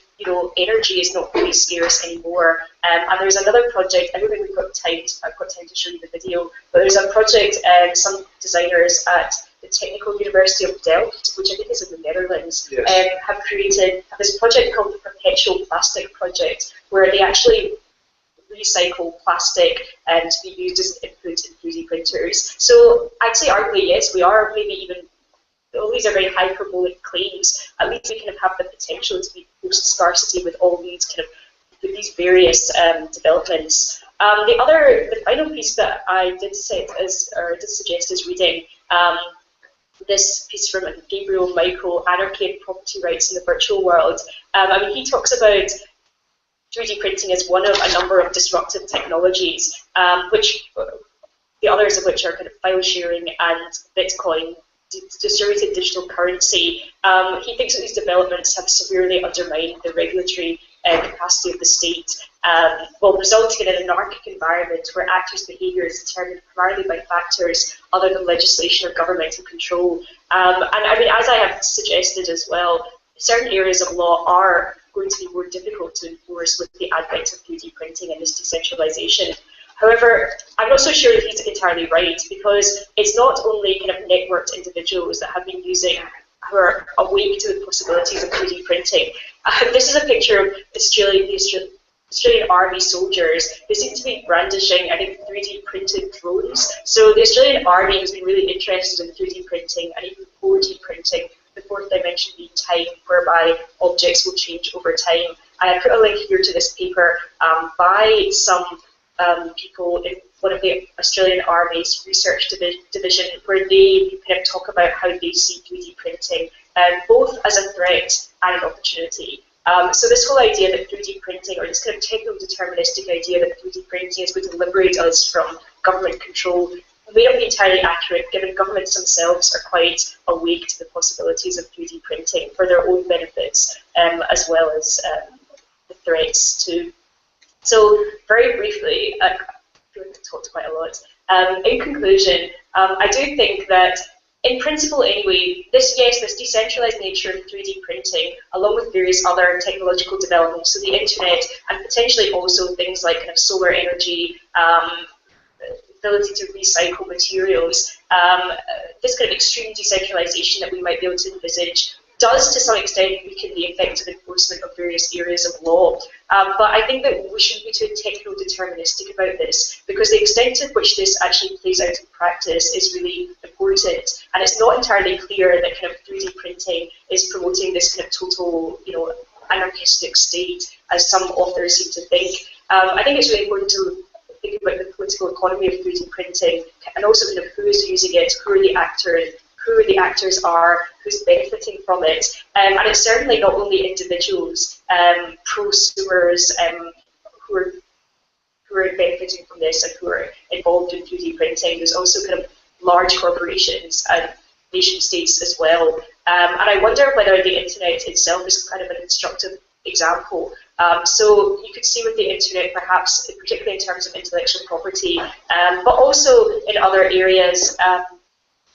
energy is not really scarce anymore. And there's another project, I don't think I've got time to show you the video, but there's a project, some designers at the Technical University of Delft, which I think is in the Netherlands, yes, have created this project called the Perpetual Plastic Project, where they actually recycle plastic and to be used as an input in 3D printers. So I'd say arguably yes, we are maybe even, all these are very hyperbolic claims, at least we kind of have the potential to be post-scarcity with all these kind of, with these various developments. The final piece that I did suggest is reading this piece from Gabriel Michael, Anarchy and Property Rights in the Virtual World. I mean, he talks about 3D printing as one of a number of disruptive technologies, which the others of which are kind of file sharing and Bitcoin, distributed digital currency. He thinks that these developments have severely undermined the regulatory capacity of the state, while resulting in an anarchic environment where actors' behaviour is determined primarily by factors other than legislation or governmental control. And I mean, as I have suggested as well, certain areas of law are going to be more difficult to enforce with the advent of 3D printing and this decentralization. However, I'm not so sure that he's entirely right, because it's not only kind of networked individuals that have been who are awake to the possibilities of 3D printing. This is a picture of the Australian Army soldiers. They seem to be brandishing, I think, 3D printed drones. So the Australian Army has been really interested in 3D printing and even 4D printing, the fourth dimension being time, whereby objects will change over time. And I put a link here to this paper by some people in one of the Australian Army's research division, where they kind of talk about how they see 3D printing, both as a threat and an opportunity. So this whole idea that 3D printing, or this kind of techno-deterministic idea that 3D printing is going to liberate us from government control, may not be entirely accurate, given governments themselves are quite awake to the possibilities of 3D printing for their own benefits, as well as the threats too. So very briefly, I feel like I've talked quite a lot. In conclusion, I do think that in principle anyway, this decentralized nature of 3D printing, along with various other technological developments, so the internet, and potentially also things like kind of solar energy, ability to recycle materials, this kind of extreme decentralization that we might be able to envisage does to some extent weaken the effective enforcement of various areas of law. But I think that we shouldn't be too techno-deterministic about this, because the extent to which this actually plays out in practice is really important. And it's not entirely clear that kind of 3D printing is promoting this kind of total, anarchistic state, as some authors seem to think. I think it's really important to think about the political economy of 3D printing, and also kind of who is using it, who the actors are, who's benefiting from it. And it's certainly not only individuals, prosumers, who are benefiting from this and who are involved in 3D printing. There's also kind of large corporations and nation states as well. And I wonder whether the internet itself is kind of an instructive example. So you could see with the internet, perhaps, particularly in terms of intellectual property, but also in other areas,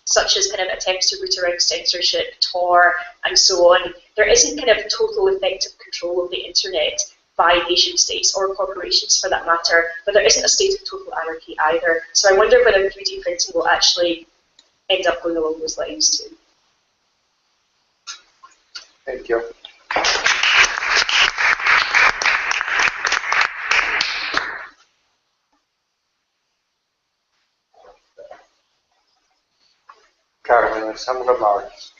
such as kind of attempts to root around censorship, Tor, and so on. There isn't kind of total effective control of the internet by nation states or corporations for that matter, but there isn't a state of total anarchy either. So I wonder whether 3D printing will actually end up going along those lines too. Thank you. Carmen, some remarks.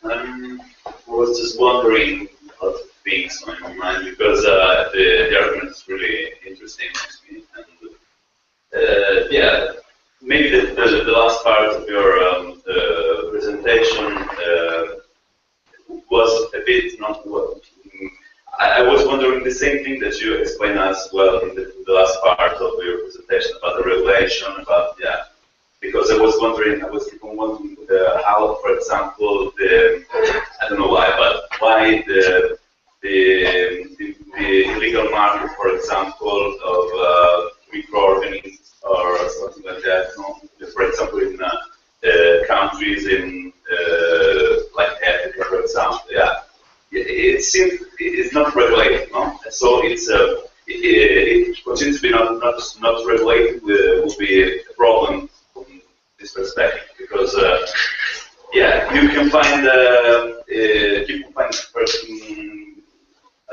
I was just wondering a lot of things on my mind, because the argument is really interesting to me. And yeah, maybe the last part of your presentation was a bit not well. I was wondering the same thing that you explained as well in the last part of your presentation about the regulation, about because I was wondering how, for example, I don't know why, but why the illegal market, for example, of microorganisms or something like that, for example, in countries in like Africa, for example, it seems it's not regulated, no? So it continues to be not regulated will be a problem from this perspective, because you can find I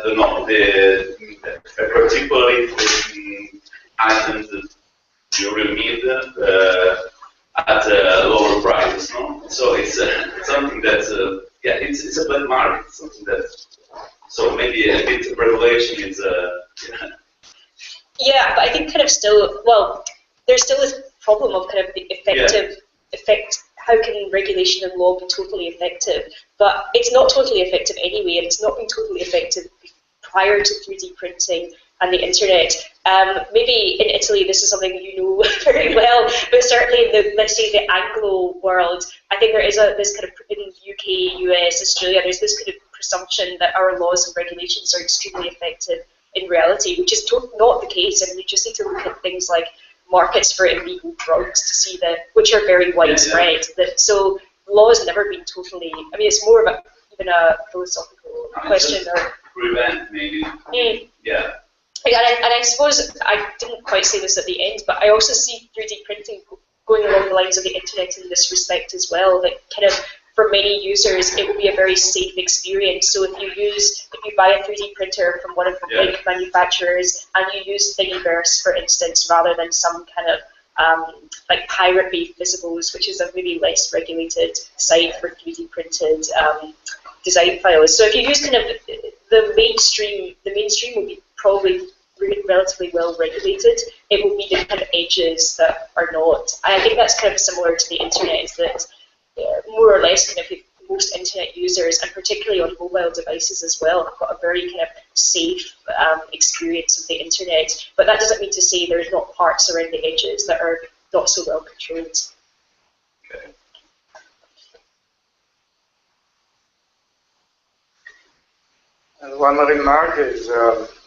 don't know, particularly items that you really need at lower prices, no? So it's something that's it's a black market, something that, so maybe a bit of regulation is Yeah, but I think kind of still, well, there's still this problem of kind of the effect. How can regulation and law be totally effective? But it's not totally effective anyway, and it's not been totally effective prior to 3D printing and the internet. Maybe in Italy this is something you know very well, but certainly in the, let's say, the Anglo world, I think there is this kind of, in UK, US, Australia, there's this kind of presumption that our laws and regulations are extremely effective in reality, which is not the case. And you just need to look at things like markets for illegal drugs to see that, which are very widespread. So law has never been totally, I mean, it's more of even a philosophical question. Or prevent, maybe. Yeah. And I suppose I didn't quite say this at the end, but I also see 3D printing going along the lines of the internet in this respect as well. That kind of, for many users, it will be a very safe experience. So if you buy a 3D printer from one of the big manufacturers and you use Thingiverse, for instance, rather than some kind of like Pirate Bay Physicals, which is a really less regulated site for 3D printed design files. So if you use kind of the mainstream will be probably relatively well regulated. It will be the kind of edges that are not. I think that's kind of similar to the internet, that more or less kind of most internet users, and particularly on mobile devices as well, have got a very kind of safe experience of the internet. But that doesn't mean to say there's not parts around the edges that are not so well controlled. Okay. And one remark is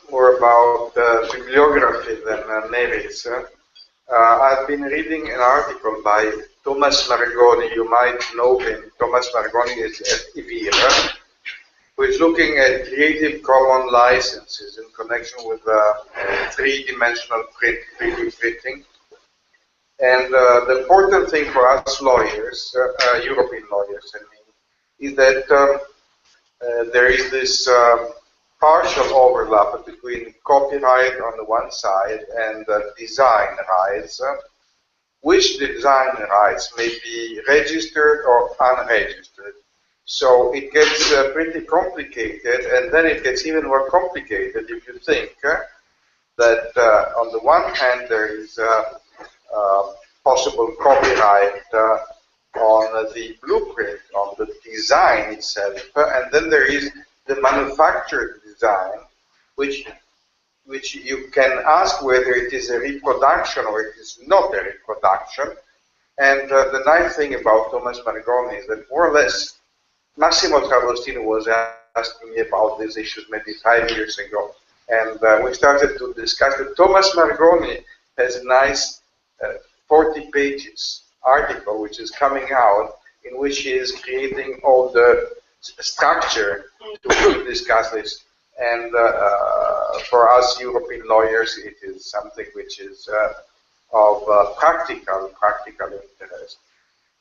more about bibliography than merits. I've been reading an article by Thomas Margoni. You might know him. Thomas Margoni is at IVIR, who is looking at Creative Commons licenses in connection with three-dimensional print, 3D printing. And the important thing for us lawyers, European lawyers, I mean, is that there is this partial overlap between copyright on the one side and design rights, which design rights may be registered or unregistered. So it gets pretty complicated, and then it gets even more complicated if you think that on the one hand there is possible copyright on the blueprint, on the design itself, and then there is the manufactured design, which you can ask whether it is a reproduction or it is not a reproduction. And the nice thing about Thomas Margoni is that more or less Massimo Trabostino was asking me about these issues maybe 5 years ago, and we started to discuss it. Thomas Margoni has a nice 40 pages article which is coming out, in which he is creating all the structure to discuss this. And for us European lawyers, it is something which is of practical interest.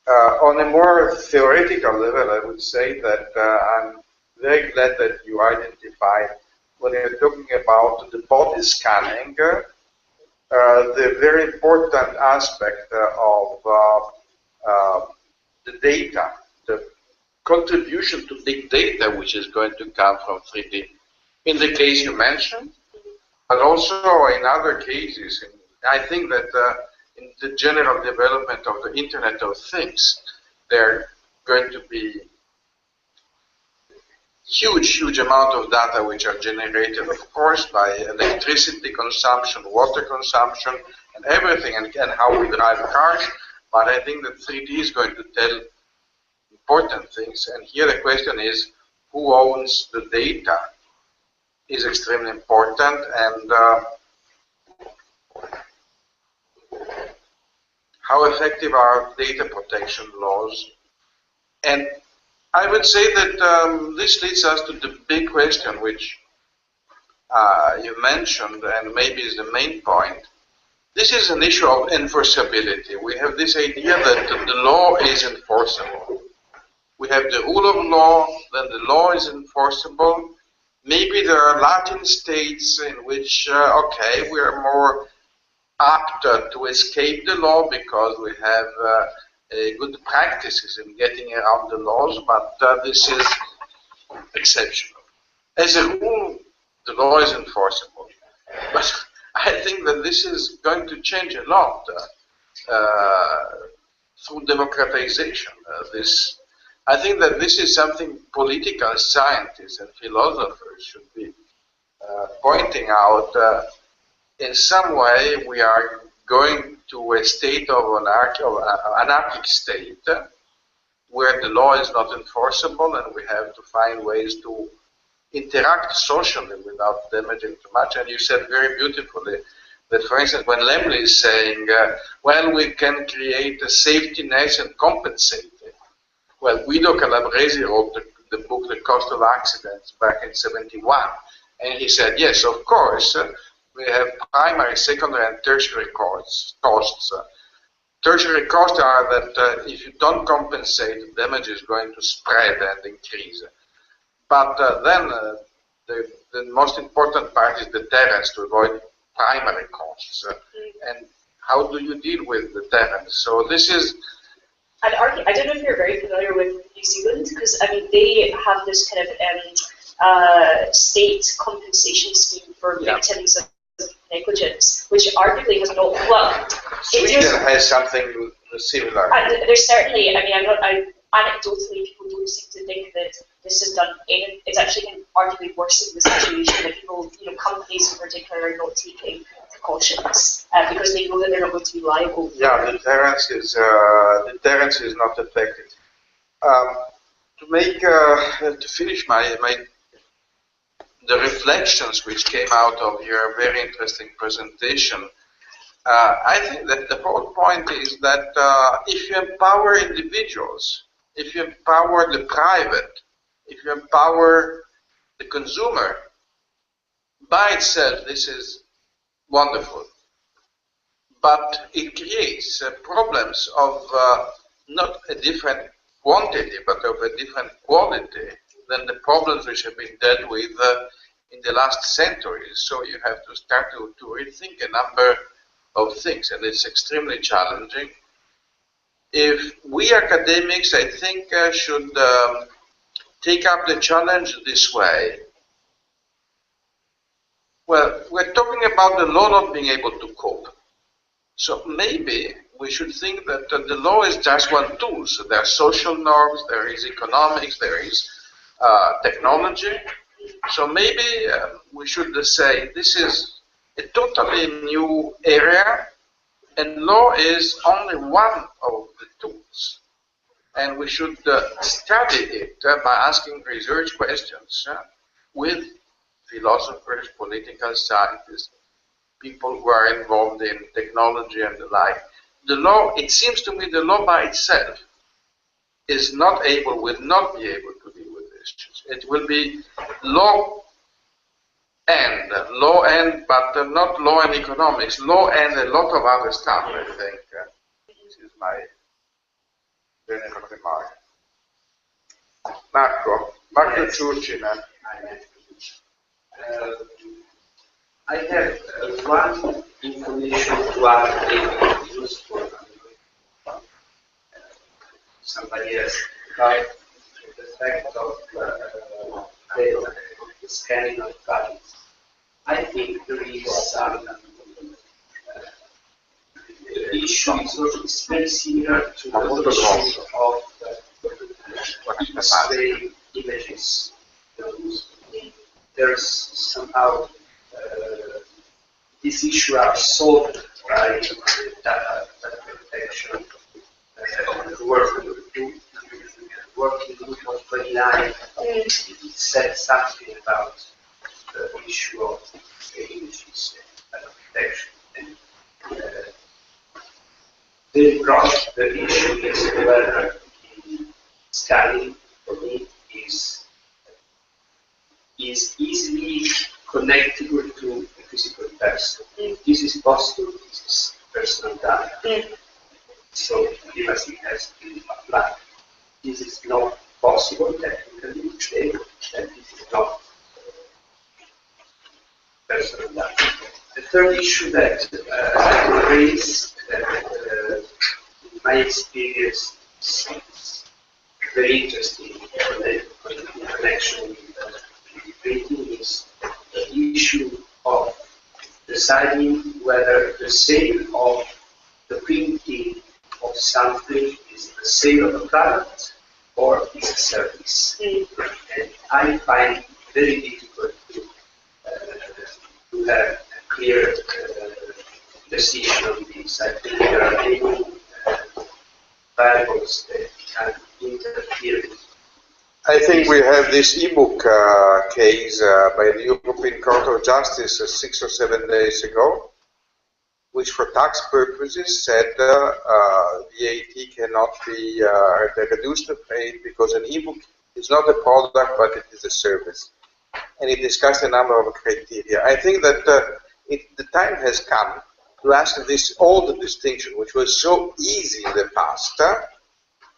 On a more theoretical level, I would say that I'm very glad that you identified, when you're talking about the body scanning, the very important aspect of the data, the contribution to big data which is going to come from 3D. In the case you mentioned, but also in other cases. I think that in the general development of the Internet of Things, there are going to be huge amount of data which are generated, of course, by electricity consumption, water consumption, and everything, and how we drive cars. But I think that 3D is going to tell important things. And here the question is, who owns the data is extremely important, and how effective are data protection laws. And I would say that this leads us to the big question which you mentioned, and maybe is the main point. This is an issue of enforceability. We have this idea that the law is enforceable. We have the rule of law, then the law is enforceable. Maybe there are Latin states in which, okay, we are more apt to escape the law because we have good practices in getting around the laws, but this is exceptional. As a rule, the law is enforceable. But I think that this is going to change a lot through democratization. I think that this is something political scientists and philosophers should be pointing out. In some way, we are going to a state of anarchic state where the law is not enforceable, and we have to find ways to interact socially without damaging too much. And you said very beautifully that, for instance, when Lemley is saying, well, we can create a safety net and compensate it. Well, Guido Calabresi wrote the book The Cost of Accidents back in '71, and he said, yes, of course, we have primary, secondary, and tertiary costs. Tertiary costs are that if you don't compensate, the damage is going to spread and increase. But then the most important part is deterrence, to avoid primary costs. And how do you deal with deterrence? So this is... I don't know if you're very familiar with New Zealand, because I mean they have this kind of state compensation scheme for victims of negligence, which arguably has not. Well, Sweden has something similar. There's certainly. I mean, anecdotally, people don't seem to think that this has done anything. It's actually arguably worsened the situation that people, companies in particular, are not taking precautions because they know that they're not going to be liable. Yeah, deterrence is not effective. To finish the reflections which came out of your very interesting presentation, I think that the whole point is that if you empower individuals, if you empower the private, if you empower the consumer, by itself this is wonderful. But it creates problems of not a different quantity, but of a different quality than the problems which have been dealt with in the last centuries. So you have to start to rethink a number of things, and it's extremely challenging. If we academics, I think, should take up the challenge this way. Well, we're talking about the law not being able to cope. So maybe we should think that the law is just one tool. So there are social norms, there is economics, there is technology. So maybe we should say this is a totally new area, and law is only one of the tools. And we should study it by asking research questions with philosophers, political scientists, people who are involved in technology and the like. The law, it seems to me, the law by itself will not be able to deal with issues. It will be law and, but not law and economics, law and a lot of other stuff, I think. This is my general remark. Marco Ciurcina. I have one information to add that is useful somebody else about the fact of the scanning of bodies. I think there is some issues very similar to the issue of X-ray images. There's somehow these issues are solved by data protection. Working group of 29 said something about the issue of images and protection. And they brought the issue is whether scanning for me is easily connectable to a physical person. If this is possible, this is personal data. So privacy has to be applied. This is not possible technically today, and this is not personal data. The third issue that I raise, in my experience, is very interesting in connection with printing is the issue of deciding whether the sale of the printing of something is the sale of a product or is a service. And I find it very difficult to have a clear decision on this. I think there are many variables that can interfere with. I think we have this e-book case by the European Court of Justice 6 or 7 days ago, which for tax purposes said VAT cannot be reduced to pay because an e-book is not a product but it is a service. And it discussed a number of criteria. I think that the time has come to ask this old distinction, which was so easy in the past.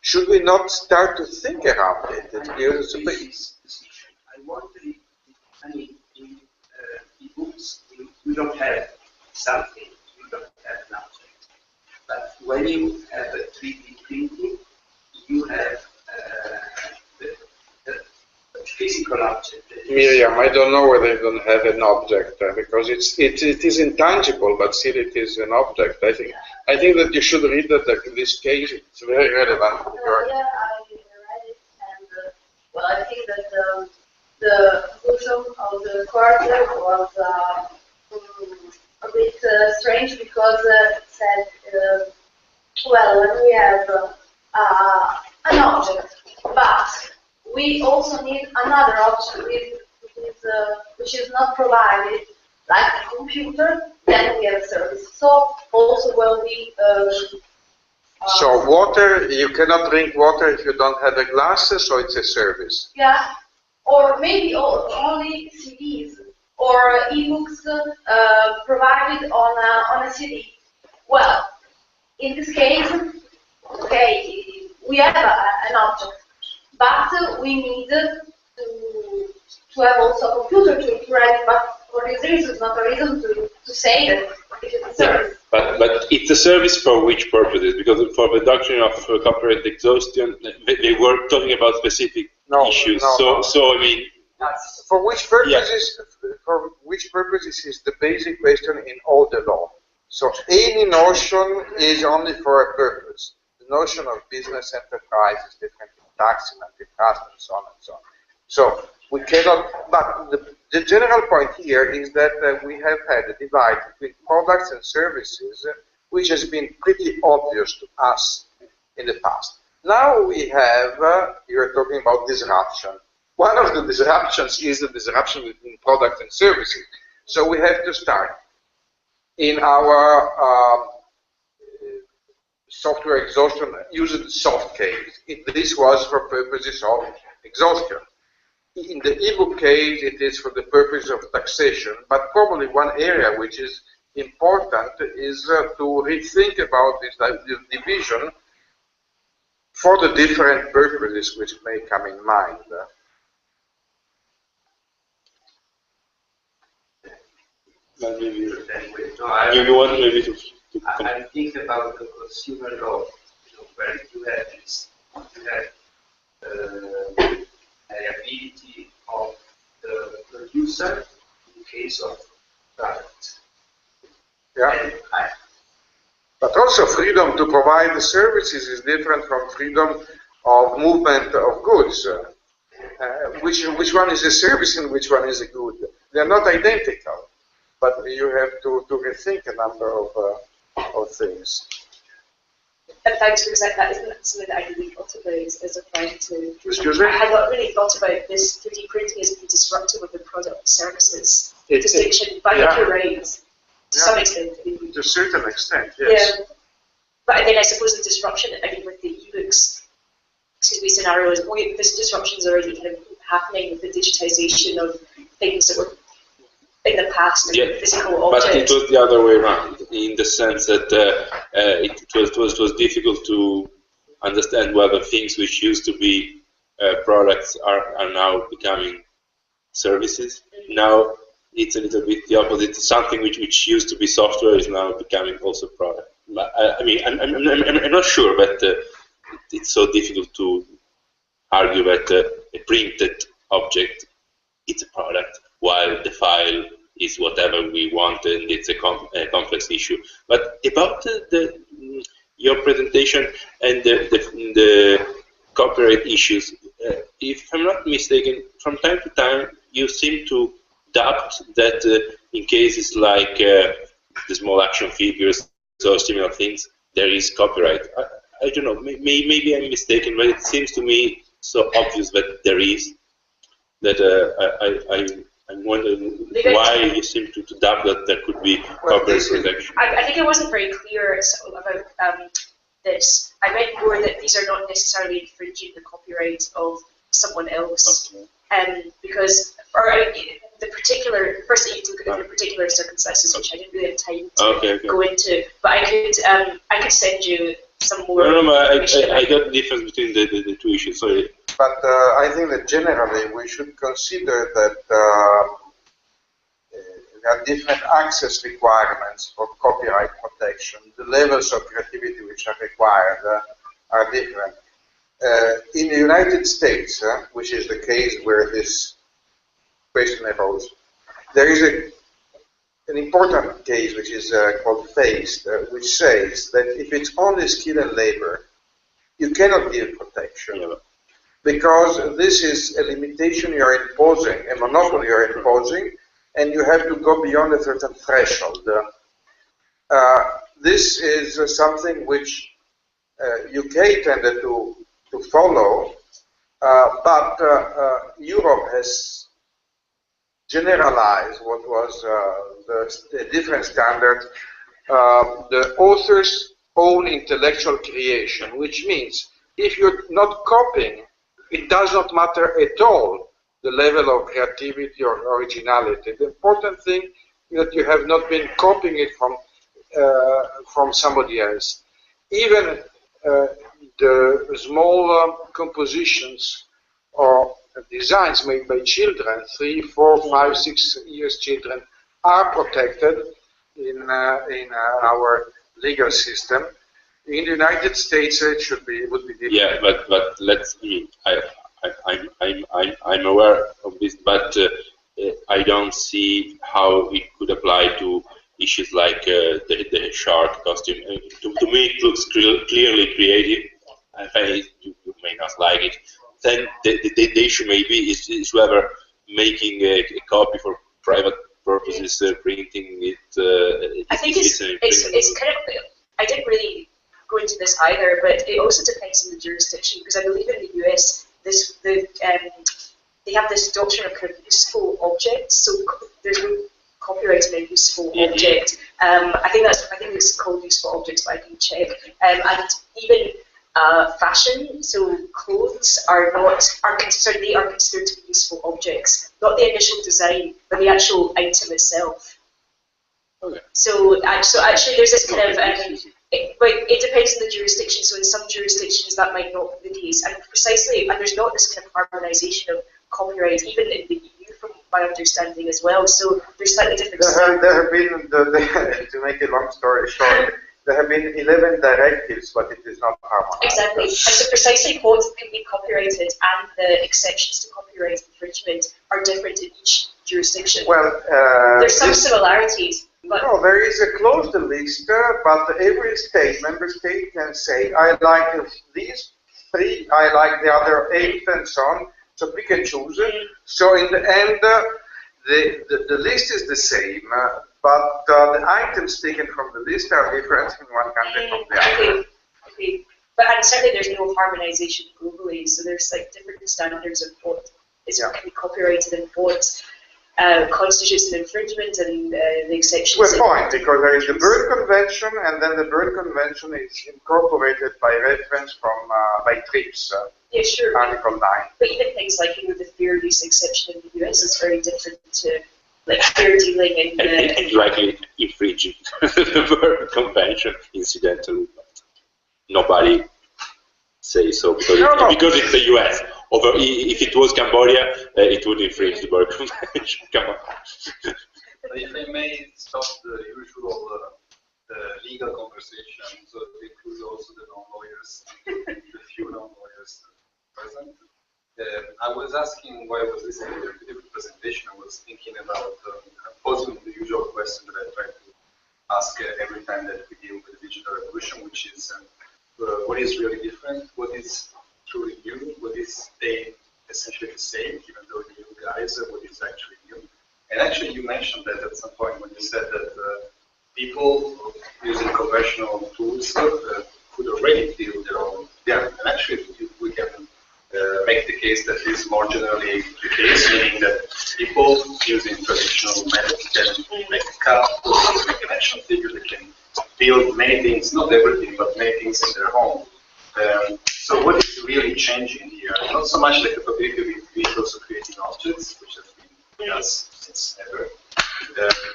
Should we not start to think around it? I wonder if, in e-books, we don't have something, we don't have an object. But when you have a 3D printing, you have the physical object. Miriam, I don't know whether you don't have an object because it is intangible, but still it is an object. I think that you should read that in this case. It's very relevant. Yeah, Well, I think that the conclusion of the court was a bit strange because it said, well, when we have an object, but we also need another object which is not provided, like a computer, then we have a service. So also will be. So water, you cannot drink water if you don't have a glass, so it's a service. Yeah, or maybe only CDs or ebooks provided on a CD. Well, in this case, okay, we have an object, but we need to have also a computer to write. But for this reason, it's not a reason to say that it is a service. But it's a service for which purposes? Because for the doctrine of copyright exhaustion, they were talking about specific issues. So I mean, for which purposes? Yeah. For which purposes is the basic question in all the law. So any notion is only for a purpose. The notion of business enterprise is different in tax and antitrust and so on and so on. So we cannot. But the general point here is that we have had a divide between products and services, which has been pretty obvious to us in the past. Now we have, you're talking about disruption. One of the disruptions is the disruption between products and services. So we have to start. In our software exhaustion, use the soft case. This was for purposes of exhaustion. In the ebook case, it is for the purpose of taxation, but probably one area which is important is to rethink about this division for the different purposes which may come in mind. I think about the consumer law, where you have liability of the producer in case of product. Yeah. But also freedom to provide the services is different from freedom of movement of goods. Which one is a service and which one is a good? They are not identical, but you have to rethink a number of things. And thanks, because that isn't something that I really thought about as applying to. Excuse me? I had not really thought about this 3D printing as being disruptive of the product services distinction, but I think you're right, to some extent. To a certain extent, yes. Yeah. But then I suppose the disruption, I mean, with the ebooks, scenario is this disruption is already kind of happening with the digitization of things that were in the past, physical objects. But it was the other way around, in the sense that it was difficult to understand whether things which used to be products are now becoming services. Now it's a little bit the opposite. Something which used to be software is now becoming also product. I mean, I'm not sure, but it's so difficult to argue that a printed object is a product, while the file is whatever we want, and it's a complex issue. But about your presentation and the copyright issues, if I'm not mistaken, from time to time you seem to doubt that in cases like the small action figures or similar things, there is copyright. I don't know, maybe I'm mistaken, but it seems to me so obvious that there is, that I'm wondering why you seem to doubt that there could be copyright protection. I think I wasn't very clear about this. I meant more that these are not necessarily infringing the copyright of someone else. Okay. Because, the particular, first that you took at the particular circumstances, which I didn't really have time to go into, but I could send you some more. No, I got the difference between the two issues. Sorry. But I think that generally we should consider that there are different access requirements for copyright protection. The levels of creativity which are required are different. In the United States, which is the case where this question arose, there is an important case which is called Faced, which says that if it's only skill and labor, you cannot give protection. because this is a limitation you are imposing, a monopoly you are imposing, and you have to go beyond a certain threshold. This is something which UK tended to follow, but Europe has generalized what was the different standard, the author's own intellectual creation, which means if you're not copying, it does not matter at all the level of creativity or originality. The important thing is that you have not been copying it from somebody else. Even the small compositions or designs made by children, 3, 4, 5, 6 years children, are protected in our legal system. In the United States, it would be different. Yeah, but let's see. I'm aware of this, but I don't see how it could apply to issues like the shark costume. To me, it looks clearly creative. You may not like it. Then the issue maybe is whether making a copy for private purposes, printing it. I think it's kind of. I didn't really go into this either, but it also depends on the jurisdiction, because I believe in the US, they have this doctrine of kind of useful objects. So there's no copyright in a useful object. I think it's called useful objects, but I can check. And even fashion, so clothes are considered to be useful objects, not the initial design, but the actual item itself. Okay. So actually, there's this kind of, but it depends on the jurisdiction. So in some jurisdictions that might not be the case, and there's not this kind of harmonisation of copyright, even in the EU, from my understanding as well. So there's slightly different. There have been, to make a long story short, there have been 11 directives, but it is not harmonized. Exactly. And so precisely what can be copyrighted and the exceptions to copyright infringement are different in each jurisdiction. Well, there's some similarities. But no, there is a closed list, but every member state can say, I like these 3, I like the other 8, and so on. So we can choose it. So in the end, the list is the same, but the items taken from the list are different in one country from the other. Okay. But and certainly there's no harmonization globally, so there's like different standards of what can be copyrighted and what constitutes an infringement and the exceptions. To a point, because there is the Berne Convention, and then the Berne Convention is incorporated by reference by TRIPS. Yeah, sure. Article 9. But even things like the fair use exception in the US is very different to like fair dealing and likely infringing the Berne Convention incidentally. But nobody says so because it's the US. If it was Cambodia, it would infringe the Berne Convention. Come on. If I may stop the usual legal conversation, so it includes also the non-lawyers, the few non-lawyers present. I was asking, while I was listening to the presentation, I was thinking about posing the usual question that I try to ask every time that we deal with the digital revolution, which is what is really different, what is truly new, what is staying essentially the same, even though the new guys, what is actually new. And actually you mentioned that at some point when you said that people using conventional tools could already build their own. Yeah, and actually we can make the case that is more generally the case, meaning that people using traditional methods can make a cut, make an action figure, they can build many things, not everything, but many things in their home. So what is really changing here? Not so much the capability of individuals of creating objects, which has been with us since ever,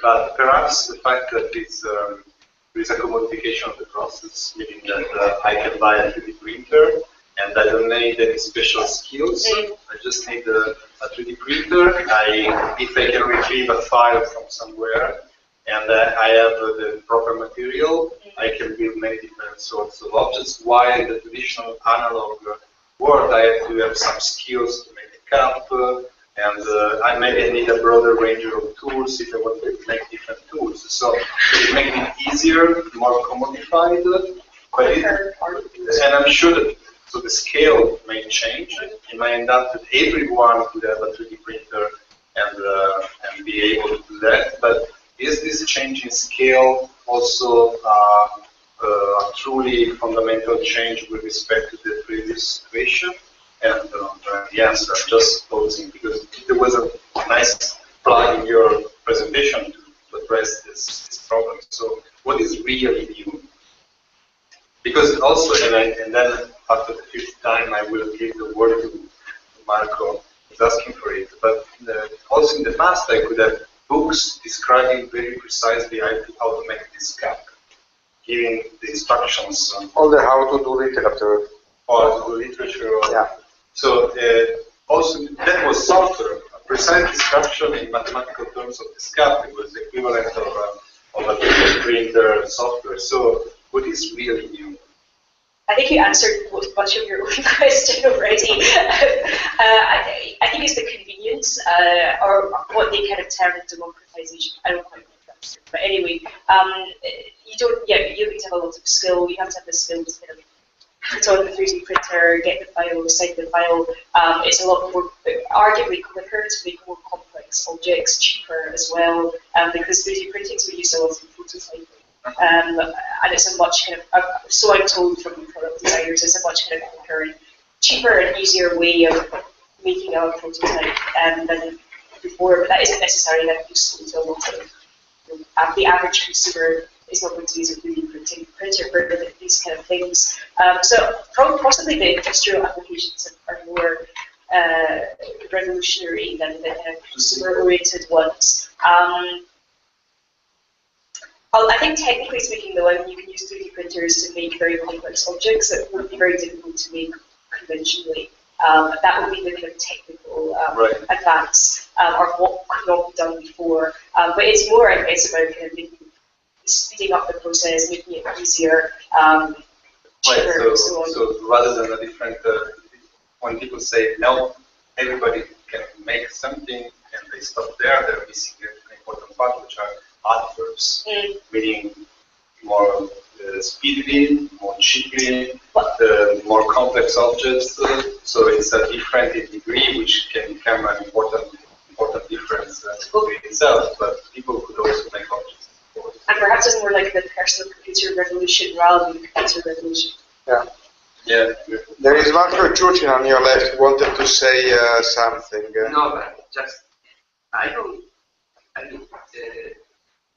but perhaps the fact that there is a commodification of the process, meaning that I can buy a 3D printer and I don't need any special skills. I just need a 3D printer. If I can retrieve a file from somewhere and I have the proper material, I can build many different sorts of objects. While in the traditional analog world, I have to have some skills to make a cup, and I maybe need a broader range of tools if I want to make different tools. So it makes it easier, more commodified, and I'm sure that So the scale may change. It may end up that everyone could have a 3D printer and be able to do that. But is this change in scale also a truly fundamental change with respect to the previous situation? And the answer, just posing, because there was a nice plug in your presentation to address this problem. So what is really new? Because also, and then after the fifth time, I will give the word to Marco. He's asking for it. But also in the past, I could have books describing very precisely how to make this gap, giving the instructions on all the how to do literature. Or to do literature. Or, yeah. So also that was software. A precise description in mathematical terms of this gap. It was the equivalent of a 3D printer software. So what is really new? I think you answered much of your own question already. I think it's the convenience, or what they kind of term democratization. I don't quite know if that's true, but anyway, you don't. Yeah, you have to have a lot of skill. You have to have the skill to kind of put on the 3D printer, get the file, cite the file. It's a lot more, arguably quicker to make more complex objects, cheaper as well, because 3D printing is used a lot in prototyping. And it's a much kind of, so I'm told from product designers, it's a much kind of quicker and cheaper and easier way of making a prototype than before, but that isn't necessarily that useful to a lot of the average consumer is not going to use a 3D printer for these kind of things. So possibly the industrial applications are more revolutionary than the kind of consumer-oriented ones. I think technically speaking though, I mean, you can use 3D printers to make very complex objects that would be very difficult to make conventionally. That would be the kind of technical advance, or what could not be done before. But it's more, I guess, about kind of speeding up the process, making it easier, cheaper, and so on. So rather than a different, when people say no, everybody can make something and they stop there, they're missing an important part, which are adverbs, meaning more speedily, more cheaply, more complex objects. So it's a different degree, which can become an important difference in itself. But people could also make objects. And perhaps it's more like the personal computer revolution rather than the computer revolution. Yeah. Yeah. There is Marco Giucci on your left who wanted to say something. No, but just I mean,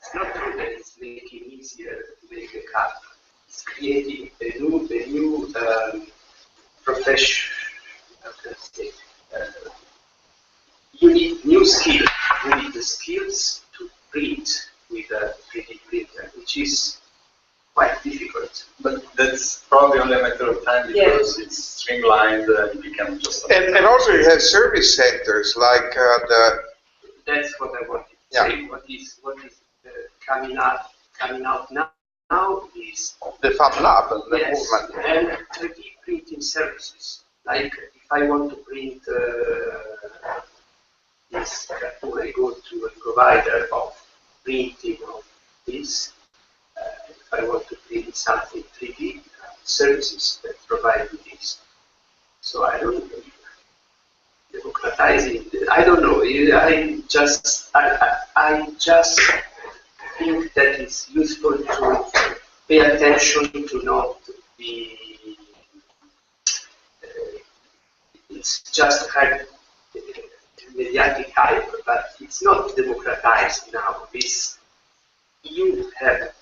it's not true that it's making easier to make a cut. It's creating a new profession. How can I say? You need new skills. You need the skills to print with a 3D printer, which is quite difficult. But that's probably only a matter of time because it's streamlined and you can just. And also you have service sectors like the. That's what I wanted to say. What is coming out now is the Fab Lab, the movement, and 3D printing services. Like if I want to print this, I go to a provider of printing of this. If I want to print something 3D, services that provide me this. So I don't know. Democratizing, I don't know. I just think that it's useful to pay attention to not be. It's just kind of mediatic hype, but it's not democratized now. You have a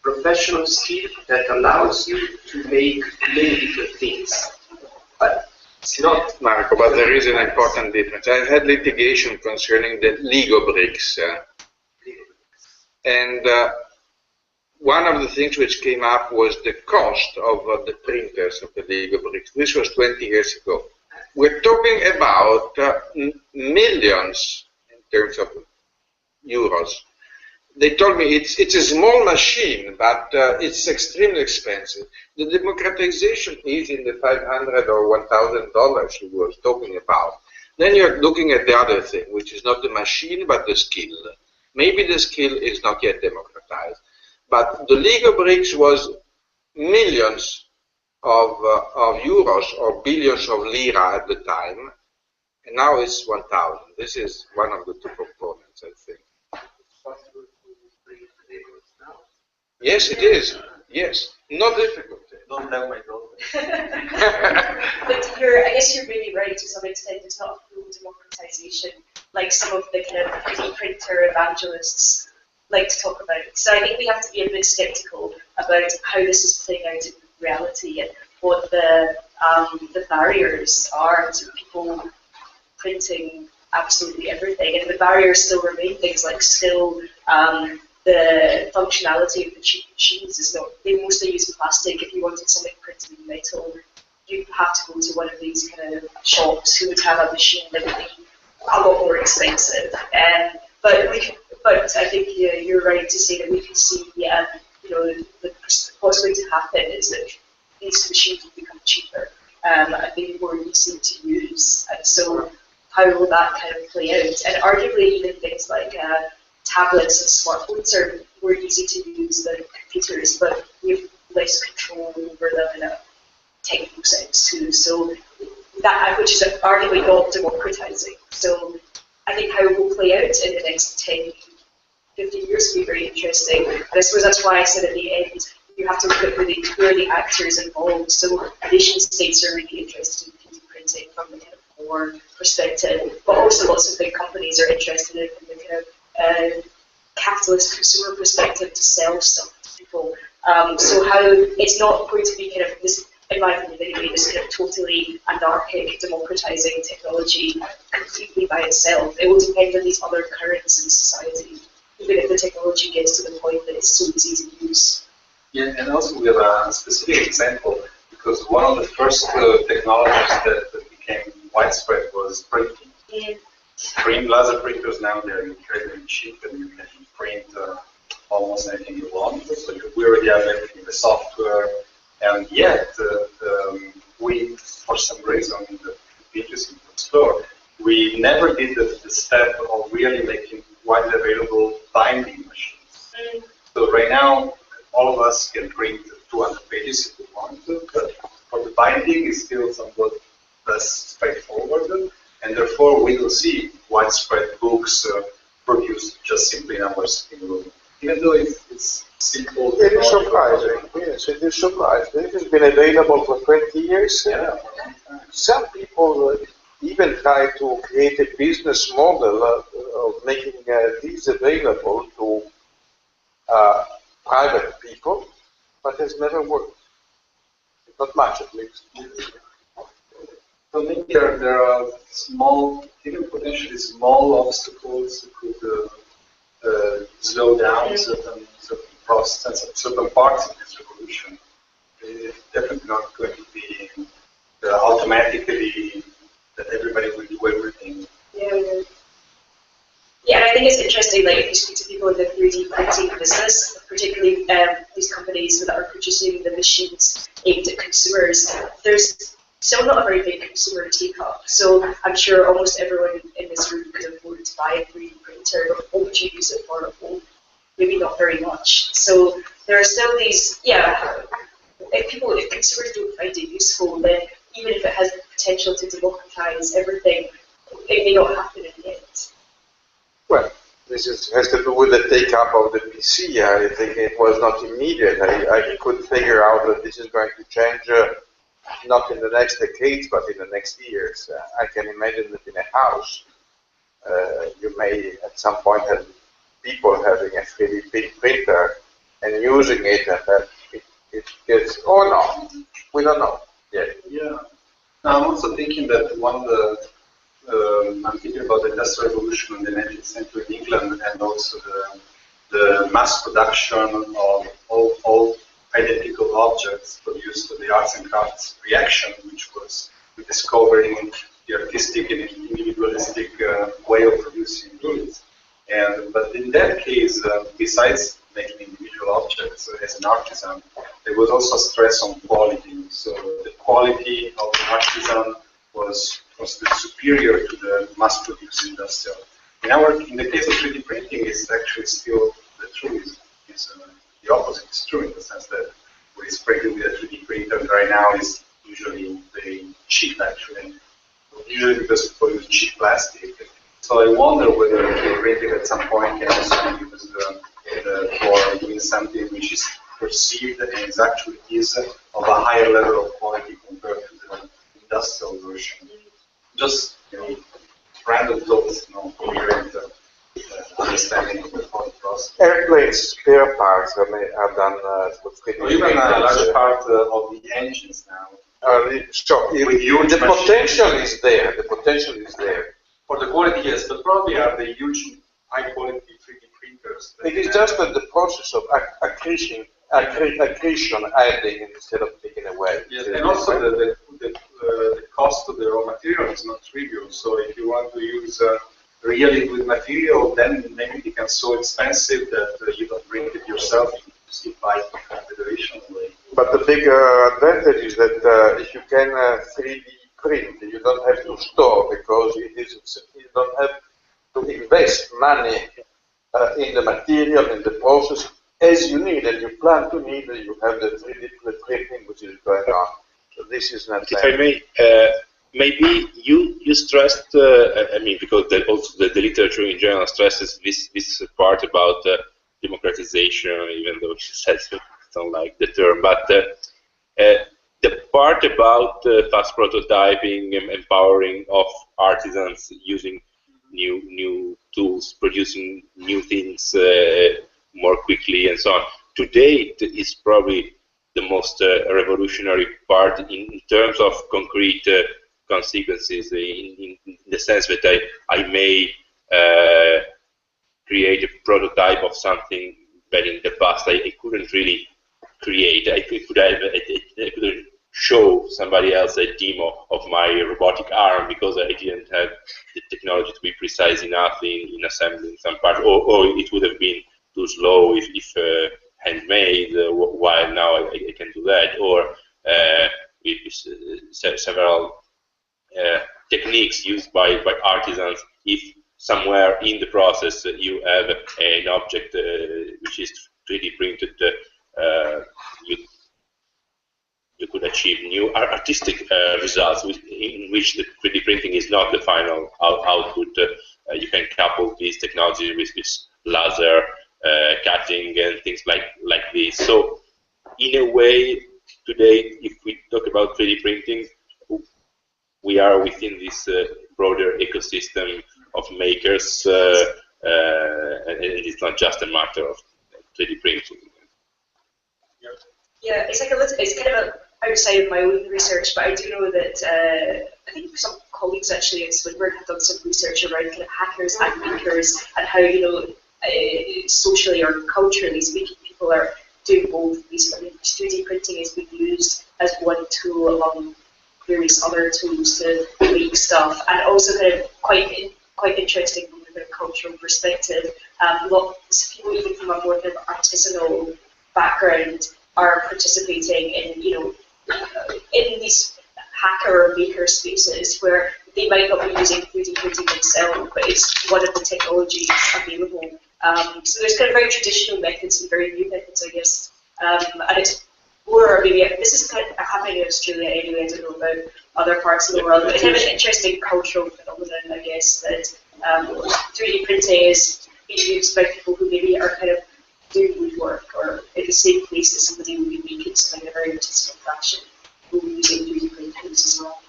professional skill that allows you to make many different things, but it's not. Marco, but there is an important difference. I had litigation concerning the Lego bricks. And one of the things which came up was the cost of the printers of the Lego bricks. This was 20 years ago. We're talking about millions in terms of euros. They told me it's a small machine, but it's extremely expensive. The democratization is in the $500 or $1,000 he was talking about. Then you're looking at the other thing, which is not the machine, but the skill. Maybe the skill is not yet democratized. But the Lego bricks was millions of euros or billions of lira at the time, and now it's 1,000. This is one of the two components, I think. Yes, it is. Yes, not difficult. Don't have my daughter. But I guess you're really right to some extent. It's not a full democratization like some of the kind of 3D printer evangelists like to talk about. So I think we have to be a bit skeptical about how this is playing out in reality and what the barriers are to people printing absolutely everything. And the barriers still remain things like skill. The functionality of the cheap machines is not, they mostly use plastic. If you wanted something printed in metal, you'd have to go to one of these kind of shops who would have a machine that would be a lot more expensive. But I think you're right to say that we could see, what's going to happen is that these machines will become cheaper and maybe more easy to use. And so how will that kind of play out? And arguably even things like tablets and smartphones are more easy to use than computers, but we have less control over them in a technical sense too. So that, which is arguably not democratizing. So I think how it will play out in the next 10, 50 years will be very interesting. And I suppose that's why I said at the end, you have to look at who are the actors involved. So nation states are really interested in 3D printing from the kind of core perspective, but also lots of big companies are interested in the kind of capitalist consumer perspective to sell stuff to people. So how it's not going to be kind of this, in my opinion anyway, this kind of totally anarchic democratizing technology completely by itself. It will depend on these other currents in society, even if the technology gets to the point that it's so easy to use. Yeah, and also we have a specific example, because one of the first technologies that became widespread was printing. Yeah. Laser printers now, they're incredibly cheap and you can print almost anything you want. So we already have everything, the software, and yet we, for some reason, in the pages in the store, we never did the step of really making widely available binding machines. So right now, all of us can print 200 pages if we want to, but for the binding is still somewhat less straightforward. And therefore, we will see widespread books produced just simply in our sitting room. Even though it's simple. It is surprising. Yes, it is surprising. It has been available for 20 years. Yeah. Some people even try to create a business model of making these available to private people, but it has never worked. Not much, at least. So maybe there are small, even potentially small obstacles that could slow down certain process, certain parts of this revolution. It's definitely not going to be automatically that everybody will do everything. Yeah. Yeah, and I think it's interesting, like, if you speak to people in the 3D printing business, particularly these companies that are producing the machines aimed at consumers, there's still not a very big consumer take-up. So I'm sure almost everyone in this room could afford to buy a 3D printer, but what would you use it for? Well, maybe not very much. So there are still these, if consumers don't find it useful, then even if it has the potential to democratize everything, it may not happen in the end. Well, this has to do with the take-up of the PC. I think it was not immediate. I could figure out that this is going to change not in the next decades, but in the next years. I can imagine that in a house, you may at some point have people having a 3D printer and using it, and that it gets, we don't know yet. Yeah. Now, I'm also thinking that one of the I'm thinking about the Industrial Revolution in the 19th century in England, and also the mass production of all identical objects produced for the arts and crafts reaction, which was discovering the artistic and individualistic way of producing goods. But in that case, besides making individual objects as an artisan, there was also stress on quality. So the quality of the artisan was superior to the mass-produced industrial. In the case of 3D printing, it's actually still the truth. It's the opposite is true in the sense that what is printed with a 3D printer right now is usually very cheap, actually. Usually because we produce cheap plastic. So I wonder whether 3D printing at some point can also be used for doing something which is perceived and is actually is of a higher level of quality compared to the industrial version. Just random thoughts, coherent understanding of the whole process. Airplanes spare parts are done with 3D or even a large part of the engines now. So the potential is there. The potential is there. For the quality, yes, but probably are the huge high quality 3D printers. It is just that the process of accretion adding instead of taking away. Yes, and also the cost of the raw material is not trivial. So if you want to use really good material, then maybe it becomes so expensive that you don't print it yourself. You just buy it confederationally. But the big advantage is that if you can 3D print, you don't have to store because you don't have to invest money in the material, in the process, as you need and you plan to need. You have the 3D printing which is going on. So this is not. If I may, maybe you stressed. I mean, because also the literature in general stresses this part about democratization, even though it says don't like the term, but the part about fast prototyping and empowering of artisans using new tools, producing new things more quickly and so on. Today is probably the most revolutionary part in terms of concrete consequences, in the sense that I may create a prototype of something that in the past I couldn't really create. I couldn't show somebody else a demo of my robotic arm because I didn't have the technology to be precise enough in assembling some parts, or it would have been too slow if handmade, while now I can do that, or with several techniques used by artisans. If somewhere in the process you have an object which is 3D printed, you could achieve new artistic results in which the 3D printing is not the final output. You can couple these technologies with this laser cutting and things like this. So in a way, today, if we talk about 3D printing, we are within this broader ecosystem of makers, and it's not just a matter of 3D printing. Yeah, it's kind of outside of my own research, but I do know that I think some colleagues actually at Swinburne have done some research around kind of hackers and makers and how, socially or culturally speaking, people are doing both these. I mean, 3D printing is being used as one tool among various other tools to make stuff, and also kind of quite interesting from a kind of cultural perspective. Lots of people, even from a more kind of artisanal background, are participating in, in these hacker or maker spaces where they might not be using 3D printing themselves, but it's one of the technologies available. So there's kind of very traditional methods and very new methods, I guess. And it's more, maybe, this is kind of happening in Australia anyway, I don't know about other parts of the world, but it's kind of an interesting cultural phenomenon, I guess, that 3D printing is being used by people who maybe are kind of doing woodwork or in the same place that somebody would be making something in a very artistic fashion, who will be using 3D printers as well.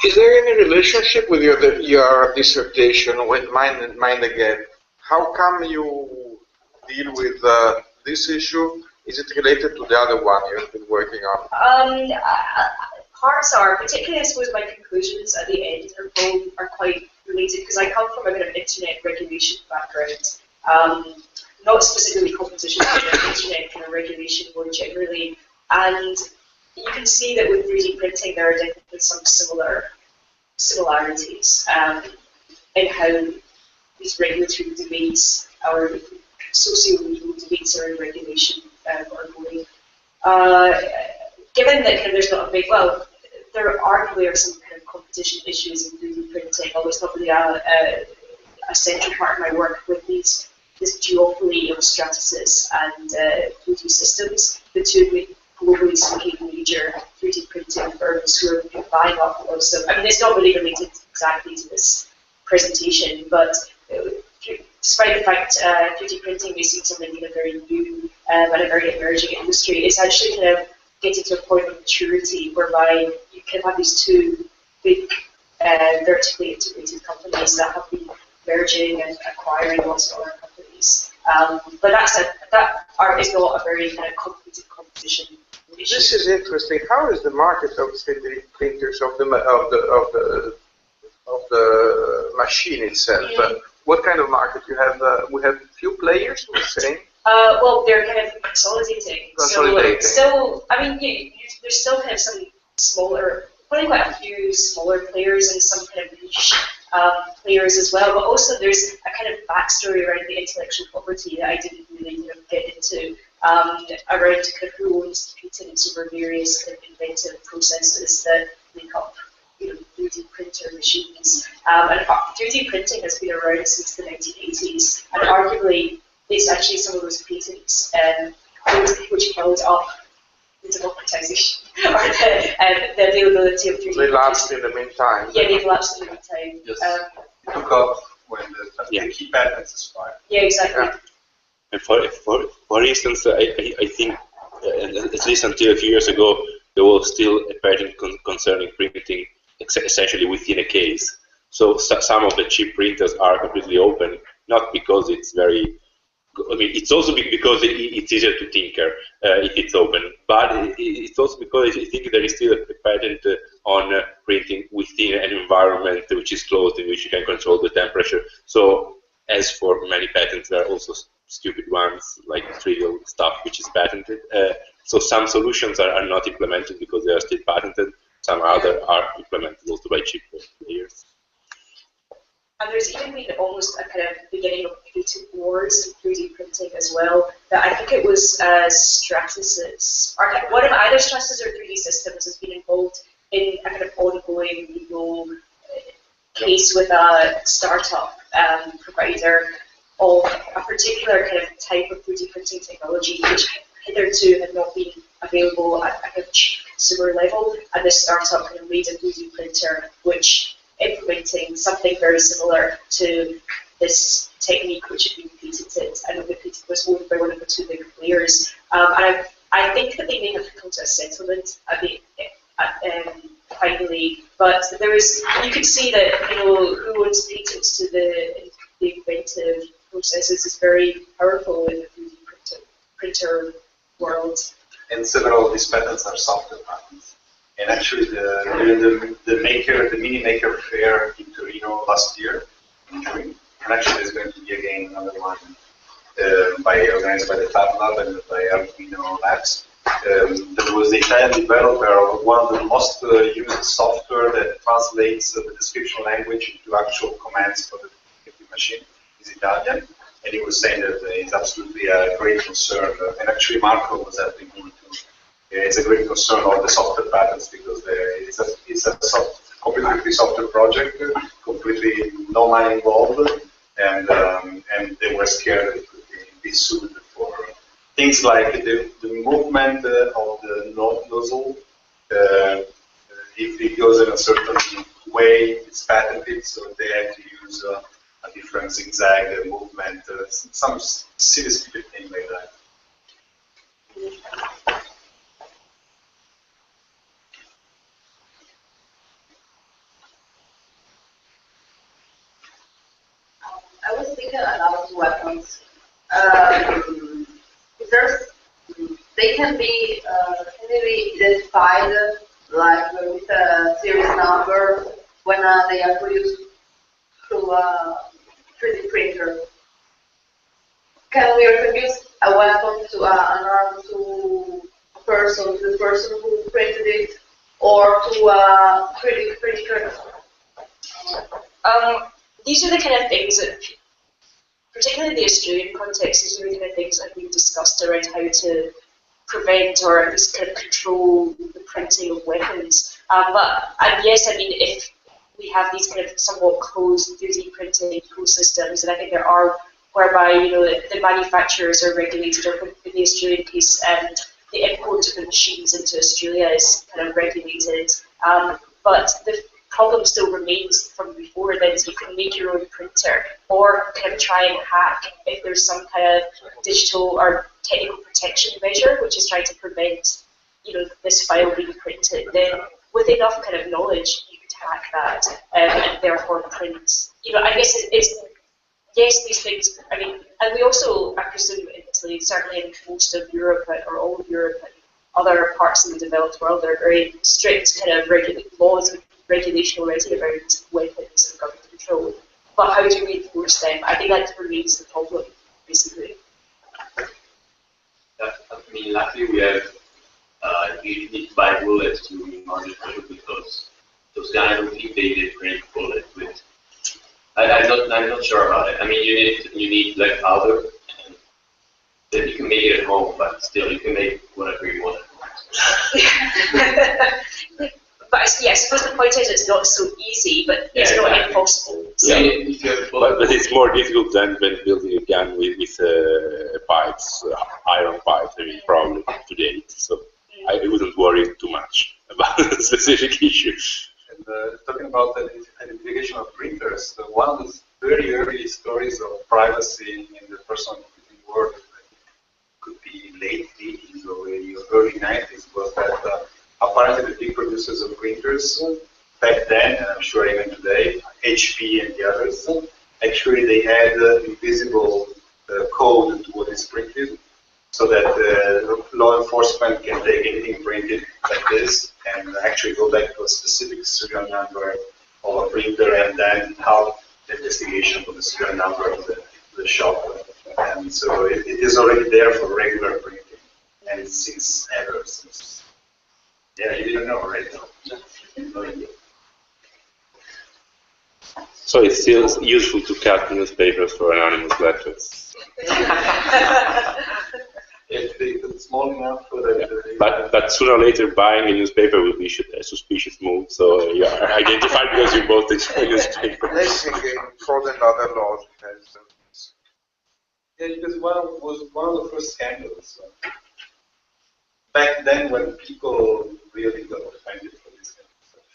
Is there any relationship with your dissertation, with mine again? How come you deal with this issue? Is it related to the other one you've been working on? Parts are, particularly I suppose my conclusions at the end are quite related, because I come from a bit of internet regulation background. Not specifically competition, but internet kind of regulation more generally. And you can see that with 3D printing there are definitely some similarities in how these regulatory debates or socio-legal debates around regulation are going. Given that kind of there's not a big, well, there arguably are some kind of competition issues in 3D printing, although it's not really a central part of my work with these this duopoly of Stratasys and 3D Systems, the two globally speaking major 3D printing firms who are buying up lots of, I mean, it's not really related exactly to this presentation, but despite the fact 3D printing may seem something kind of very new and a very emerging industry, it's actually kind of getting to a point of maturity whereby you can have these two big vertically integrated companies that have been merging and acquiring lots of other companies. But that is not a very kind of completed composition. This is interesting. How is the market of 3D printers of the machine itself? What kind of market you have? We have few players, we're saying. Well, they're kind of consolidating. So I mean, there's still kind of some smaller, probably quite a few smaller players and some kind of niche players as well. But also there's a kind of backstory around the intellectual property that I didn't really get into around kind of who owns patents over various kind of inventive processes that make up 3D printer machines. And 3D printing has been around since the 1980s, and arguably it's actually some of those patents which held up the democratization or the availability of 3D printing. They lapsed in the meantime. Yeah, they've lapsed in the meantime. Yes. It took off when the key patents expired. Yeah, exactly. Yeah. And for instance, I think, at least until a few years ago, there was still a patent concerning printing essentially within a case. So some of the cheap printers are completely open, not because it's very, I mean, it's also because it's easier to tinker if it's open, but it's also because I think there is still a patent on printing within an environment which is closed, in which you can control the temperature. So as for many patents, there are also stupid ones, like trivial stuff which is patented. So some solutions are not implemented because they are still patented. Some other are implemented also by cheap players. And there's even been almost a kind of beginning of patent wars in 3D printing as well. That I think it was Stratasys, or one of either Stratasys or 3D Systems has been involved in a kind of ongoing legal case with a startup provider of a particular kind of type of 3D printing technology, which hitherto had not been available at a kind of cheap consumer level, and this startup kind of made a 3D printer which implementing something very similar to this technique which had been patented, and the patent was owned by one of the two big players. And I think that they may have come to a settlement finally, but there is, you could see that who owns patents to the inventive processes is very powerful in the 3D printer world. And several of these patents are software patents. And actually, the mini maker fair in Torino last year, in June, and actually there's going to be again another one organized by the Fab Lab and by Arduino Labs. There was the Italian developer of one of the most used software that translates the description language into actual commands for the machine. Is Italian, and he was saying that it's absolutely a great concern. And actually, Marco was helping him to. It's a great concern of the software patents because it's a completely free software project, completely no money involved, and they were scared that it could be sued for things like the movement of the nozzle. If it goes in a certain way, it's patented, so they have to use a different zigzag movement, some silly stupid thing like that. I was thinking about weapons. They can be identified like with a series number when they are produced through a 3D printer. Can we introduce a weapon to an arm to a person, to the person who printed it, or to a 3D printer? These are the kind of things that, particularly in the Australian context, these are the kind of things that we've discussed around how to prevent or at least kind of control the printing of weapons. And yes, I mean, if we have these kind of somewhat closed 3D printing ecosystems, and I think there are whereby the manufacturers are regulated, or in the Australian case, and the import of the machines into Australia is kind of regulated. But the problem still remains from before then, so you can make your own printer or kind of try and hack if there's some kind of digital or technical protection measure which is trying to prevent this file being printed. Then with enough kind of knowledge you could hack that and therefore print. I guess it's yes, these things, I mean, and we also, I presume in Italy, certainly in most of Europe or all of Europe and other parts of the developed world, there are very strict kind of laws and regulation already around weapons and gun control. But how do we enforce them? I think that remains the problem, basically. I mean, luckily we have, you need to buy bullets to monitor because those guys, I don't think they print bullets with. I'm not sure about it. I mean, you need like powder, and then you can make it at home, but still you can make whatever you want. But yeah, I suppose the point is it's not so easy, but it's not impossible. So. Yeah, but it's more difficult than when building a gun with pipes, iron pipes. I mean, probably to date. So I wouldn't worry too much about the specific issue. And talking about the identification of printers, one of the very early stories of privacy in the personal computing world, could be late 80s or early 90s, was that apparently the big producers of printers back then, and I'm sure even today, HP and the others, actually they had invisible code to what is printed, so that law enforcement can take anything printed like this and actually go back to a specific serial number of a printer and then have the investigation of the serial number of the shop. And so it is already there for regular printing, and since ever since. Yeah, you didn't know, right? No idea. So it's still useful to cut newspapers for anonymous letters. If it's small enough for that. But sooner or later, buying a newspaper will be a suspicious move. So you are identified because you bought the newspaper. Let's think for another law. Yeah, because was one of the first scandals. Back then, when people really got offended for this kind of stuff.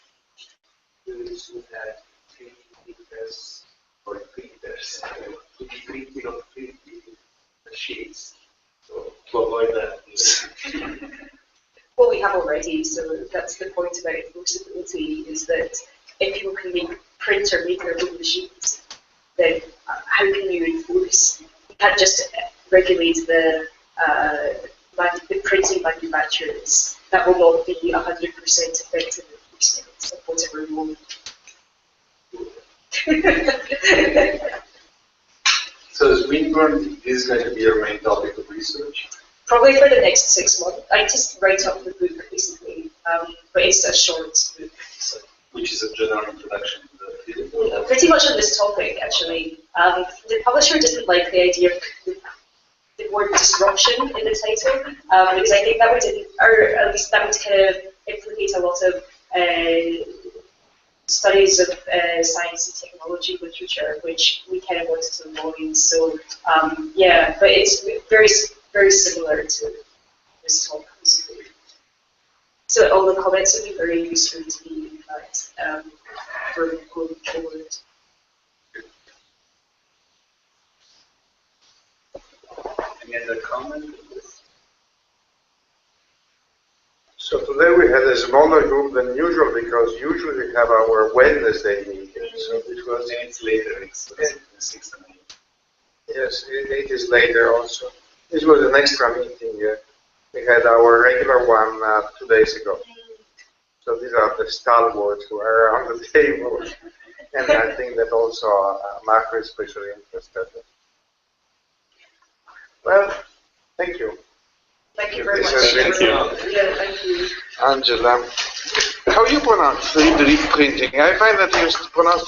You should have 3 printers or printers to be printed on 3 machines. So to avoid that. Well, we have already, so that's the point about enforceability, is that if people can print or make their own machines, then how can you enforce? You can't just regulate the printing manufacturers. That will not be 100% effective enforcement of whatever you want. So is Windburn is going to be your main topic of research? Probably for the next 6 months. I just write up the book, basically, but it's a short book. So. Which is a general introduction to the field? Pretty much on this topic, actually. The publisher didn't like the idea of the word disruption in the title, because I think that would, or at least that would kind of implicate a lot of studies of science and technology literature, which we kind of wanted to avoid. So yeah, but it's very, very similar to this talk. So all the comments would be very useful to me, in fact, for going forward. Any other comment? So today we had a smaller group than usual because usually we have our Wednesday meeting. So it was it's later, it's 6 and 8. Yes, it is later also. This was an extra meeting. We had our regular one 2 days ago. So these are the stalwarts who are around the table. And I think that also Marco is especially interested. Well, thank you. Thank you very much. Thank you. Yeah, thank you. Angela, how you pronounce 3D printing? I find that you pronounce